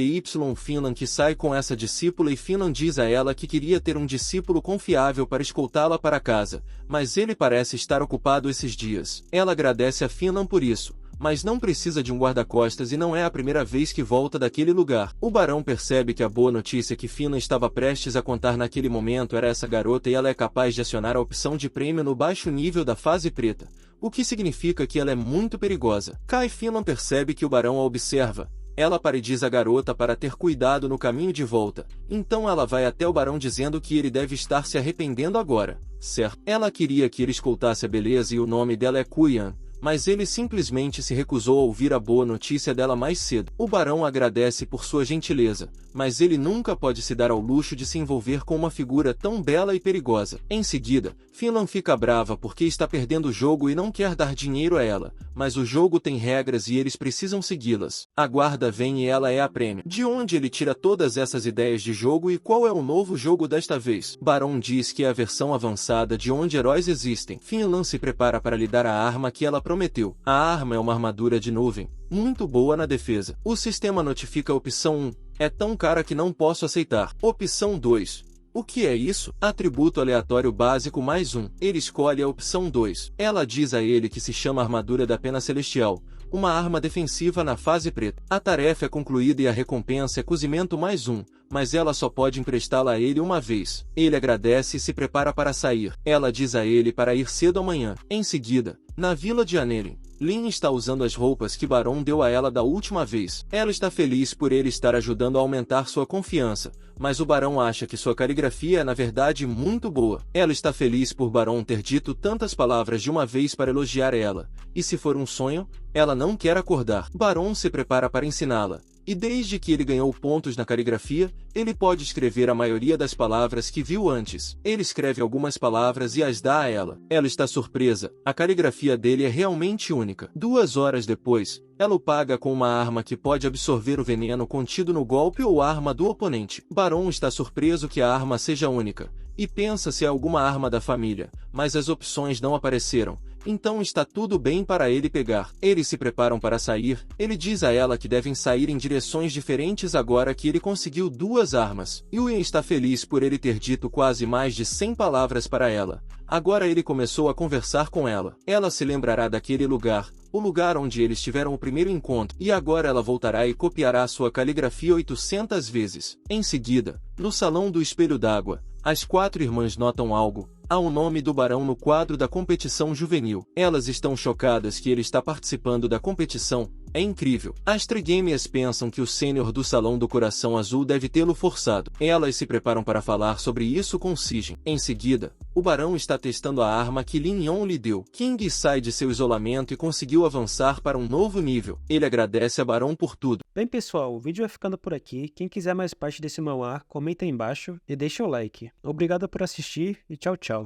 Finland que sai com essa discípula e Finland diz a ela que queria ter um discípulo confiável para escoltá-la para casa, mas ele parece estar ocupado esses dias. Ela agradece a Finland por isso, mas não precisa de um guarda-costas e não é a primeira vez que volta daquele lugar. O barão percebe que a boa notícia que Finland estava prestes a contar naquele momento era essa garota e ela é capaz de acionar a opção de prêmio no baixo nível da fase preta, o que significa que ela é muito perigosa. Kai Finland percebe que o barão a observa. Ela para e diz à garota para ter cuidado no caminho de volta. Então ela vai até o barão dizendo que ele deve estar se arrependendo agora, certo? Ela queria que ele escoltasse a beleza e o nome dela é Kuyan, mas ele simplesmente se recusou a ouvir a boa notícia dela mais cedo. O barão agradece por sua gentileza, mas ele nunca pode se dar ao luxo de se envolver com uma figura tão bela e perigosa. Em seguida, Finland fica brava porque está perdendo o jogo e não quer dar dinheiro a ela, mas o jogo tem regras e eles precisam segui-las. A guarda vem e ela é a prêmio. De onde ele tira todas essas ideias de jogo e qual é o novo jogo desta vez? Barão diz que é a versão avançada de onde heróis existem. Finland se prepara para lhe dar a arma que ela prometeu. A arma é uma armadura de nuvem, muito boa na defesa. O sistema notifica a opção 1. É tão cara que não posso aceitar. Opção 2. O que é isso? Atributo aleatório básico mais 1. Ele escolhe a opção 2. Ela diz a ele que se chama Armadura da Pena Celestial, uma arma defensiva na fase preta. A tarefa é concluída e a recompensa é cozimento mais 1, mas ela só pode emprestá-la a ele uma vez. Ele agradece e se prepara para sair. Ela diz a ele para ir cedo amanhã. Em seguida, na vila de Anelin, Lin está usando as roupas que Barão deu a ela da última vez. Ela está feliz por ele estar ajudando a aumentar sua confiança, mas o Barão acha que sua caligrafia é na verdade muito boa. Ela está feliz por Barão ter dito tantas palavras de uma vez para elogiar ela, e se for um sonho, ela não quer acordar. Barão se prepara para ensiná-la. E desde que ele ganhou pontos na caligrafia, ele pode escrever a maioria das palavras que viu antes. Ele escreve algumas palavras e as dá a ela. Ela está surpresa, a caligrafia dele é realmente única. 2 horas depois, ela o paga com uma arma que pode absorver o veneno contido no golpe ou arma do oponente. Baron está surpreso que a arma seja única, e pensa se é alguma arma da família, mas as opções não apareceram, então está tudo bem para ele pegar. Eles se preparam para sair, ele diz a ela que devem sair em direções diferentes agora que ele conseguiu 2 armas. Yuen está feliz por ele ter dito quase mais de 100 palavras para ela. Agora ele começou a conversar com ela. Ela se lembrará daquele lugar, o lugar onde eles tiveram o primeiro encontro, e agora ela voltará e copiará sua caligrafia 800 vezes. Em seguida, no salão do espelho d'água, as 4 irmãs notam algo. Há o nome do barão no quadro da competição juvenil. Elas estão chocadas que ele está participando da competição. É incrível. As trigêmeas pensam que o sênior do Salão do Coração Azul deve tê-lo forçado. Elas se preparam para falar sobre isso com Sigen. Em seguida, o barão está testando a arma que Lin Yon lhe deu. King sai de seu isolamento e conseguiu avançar para um novo nível. Ele agradece a barão por tudo. Bem, pessoal, o vídeo vai ficando por aqui. Quem quiser mais parte desse manhwa, comenta aí embaixo e deixa o like. Obrigado por assistir e tchau, tchau.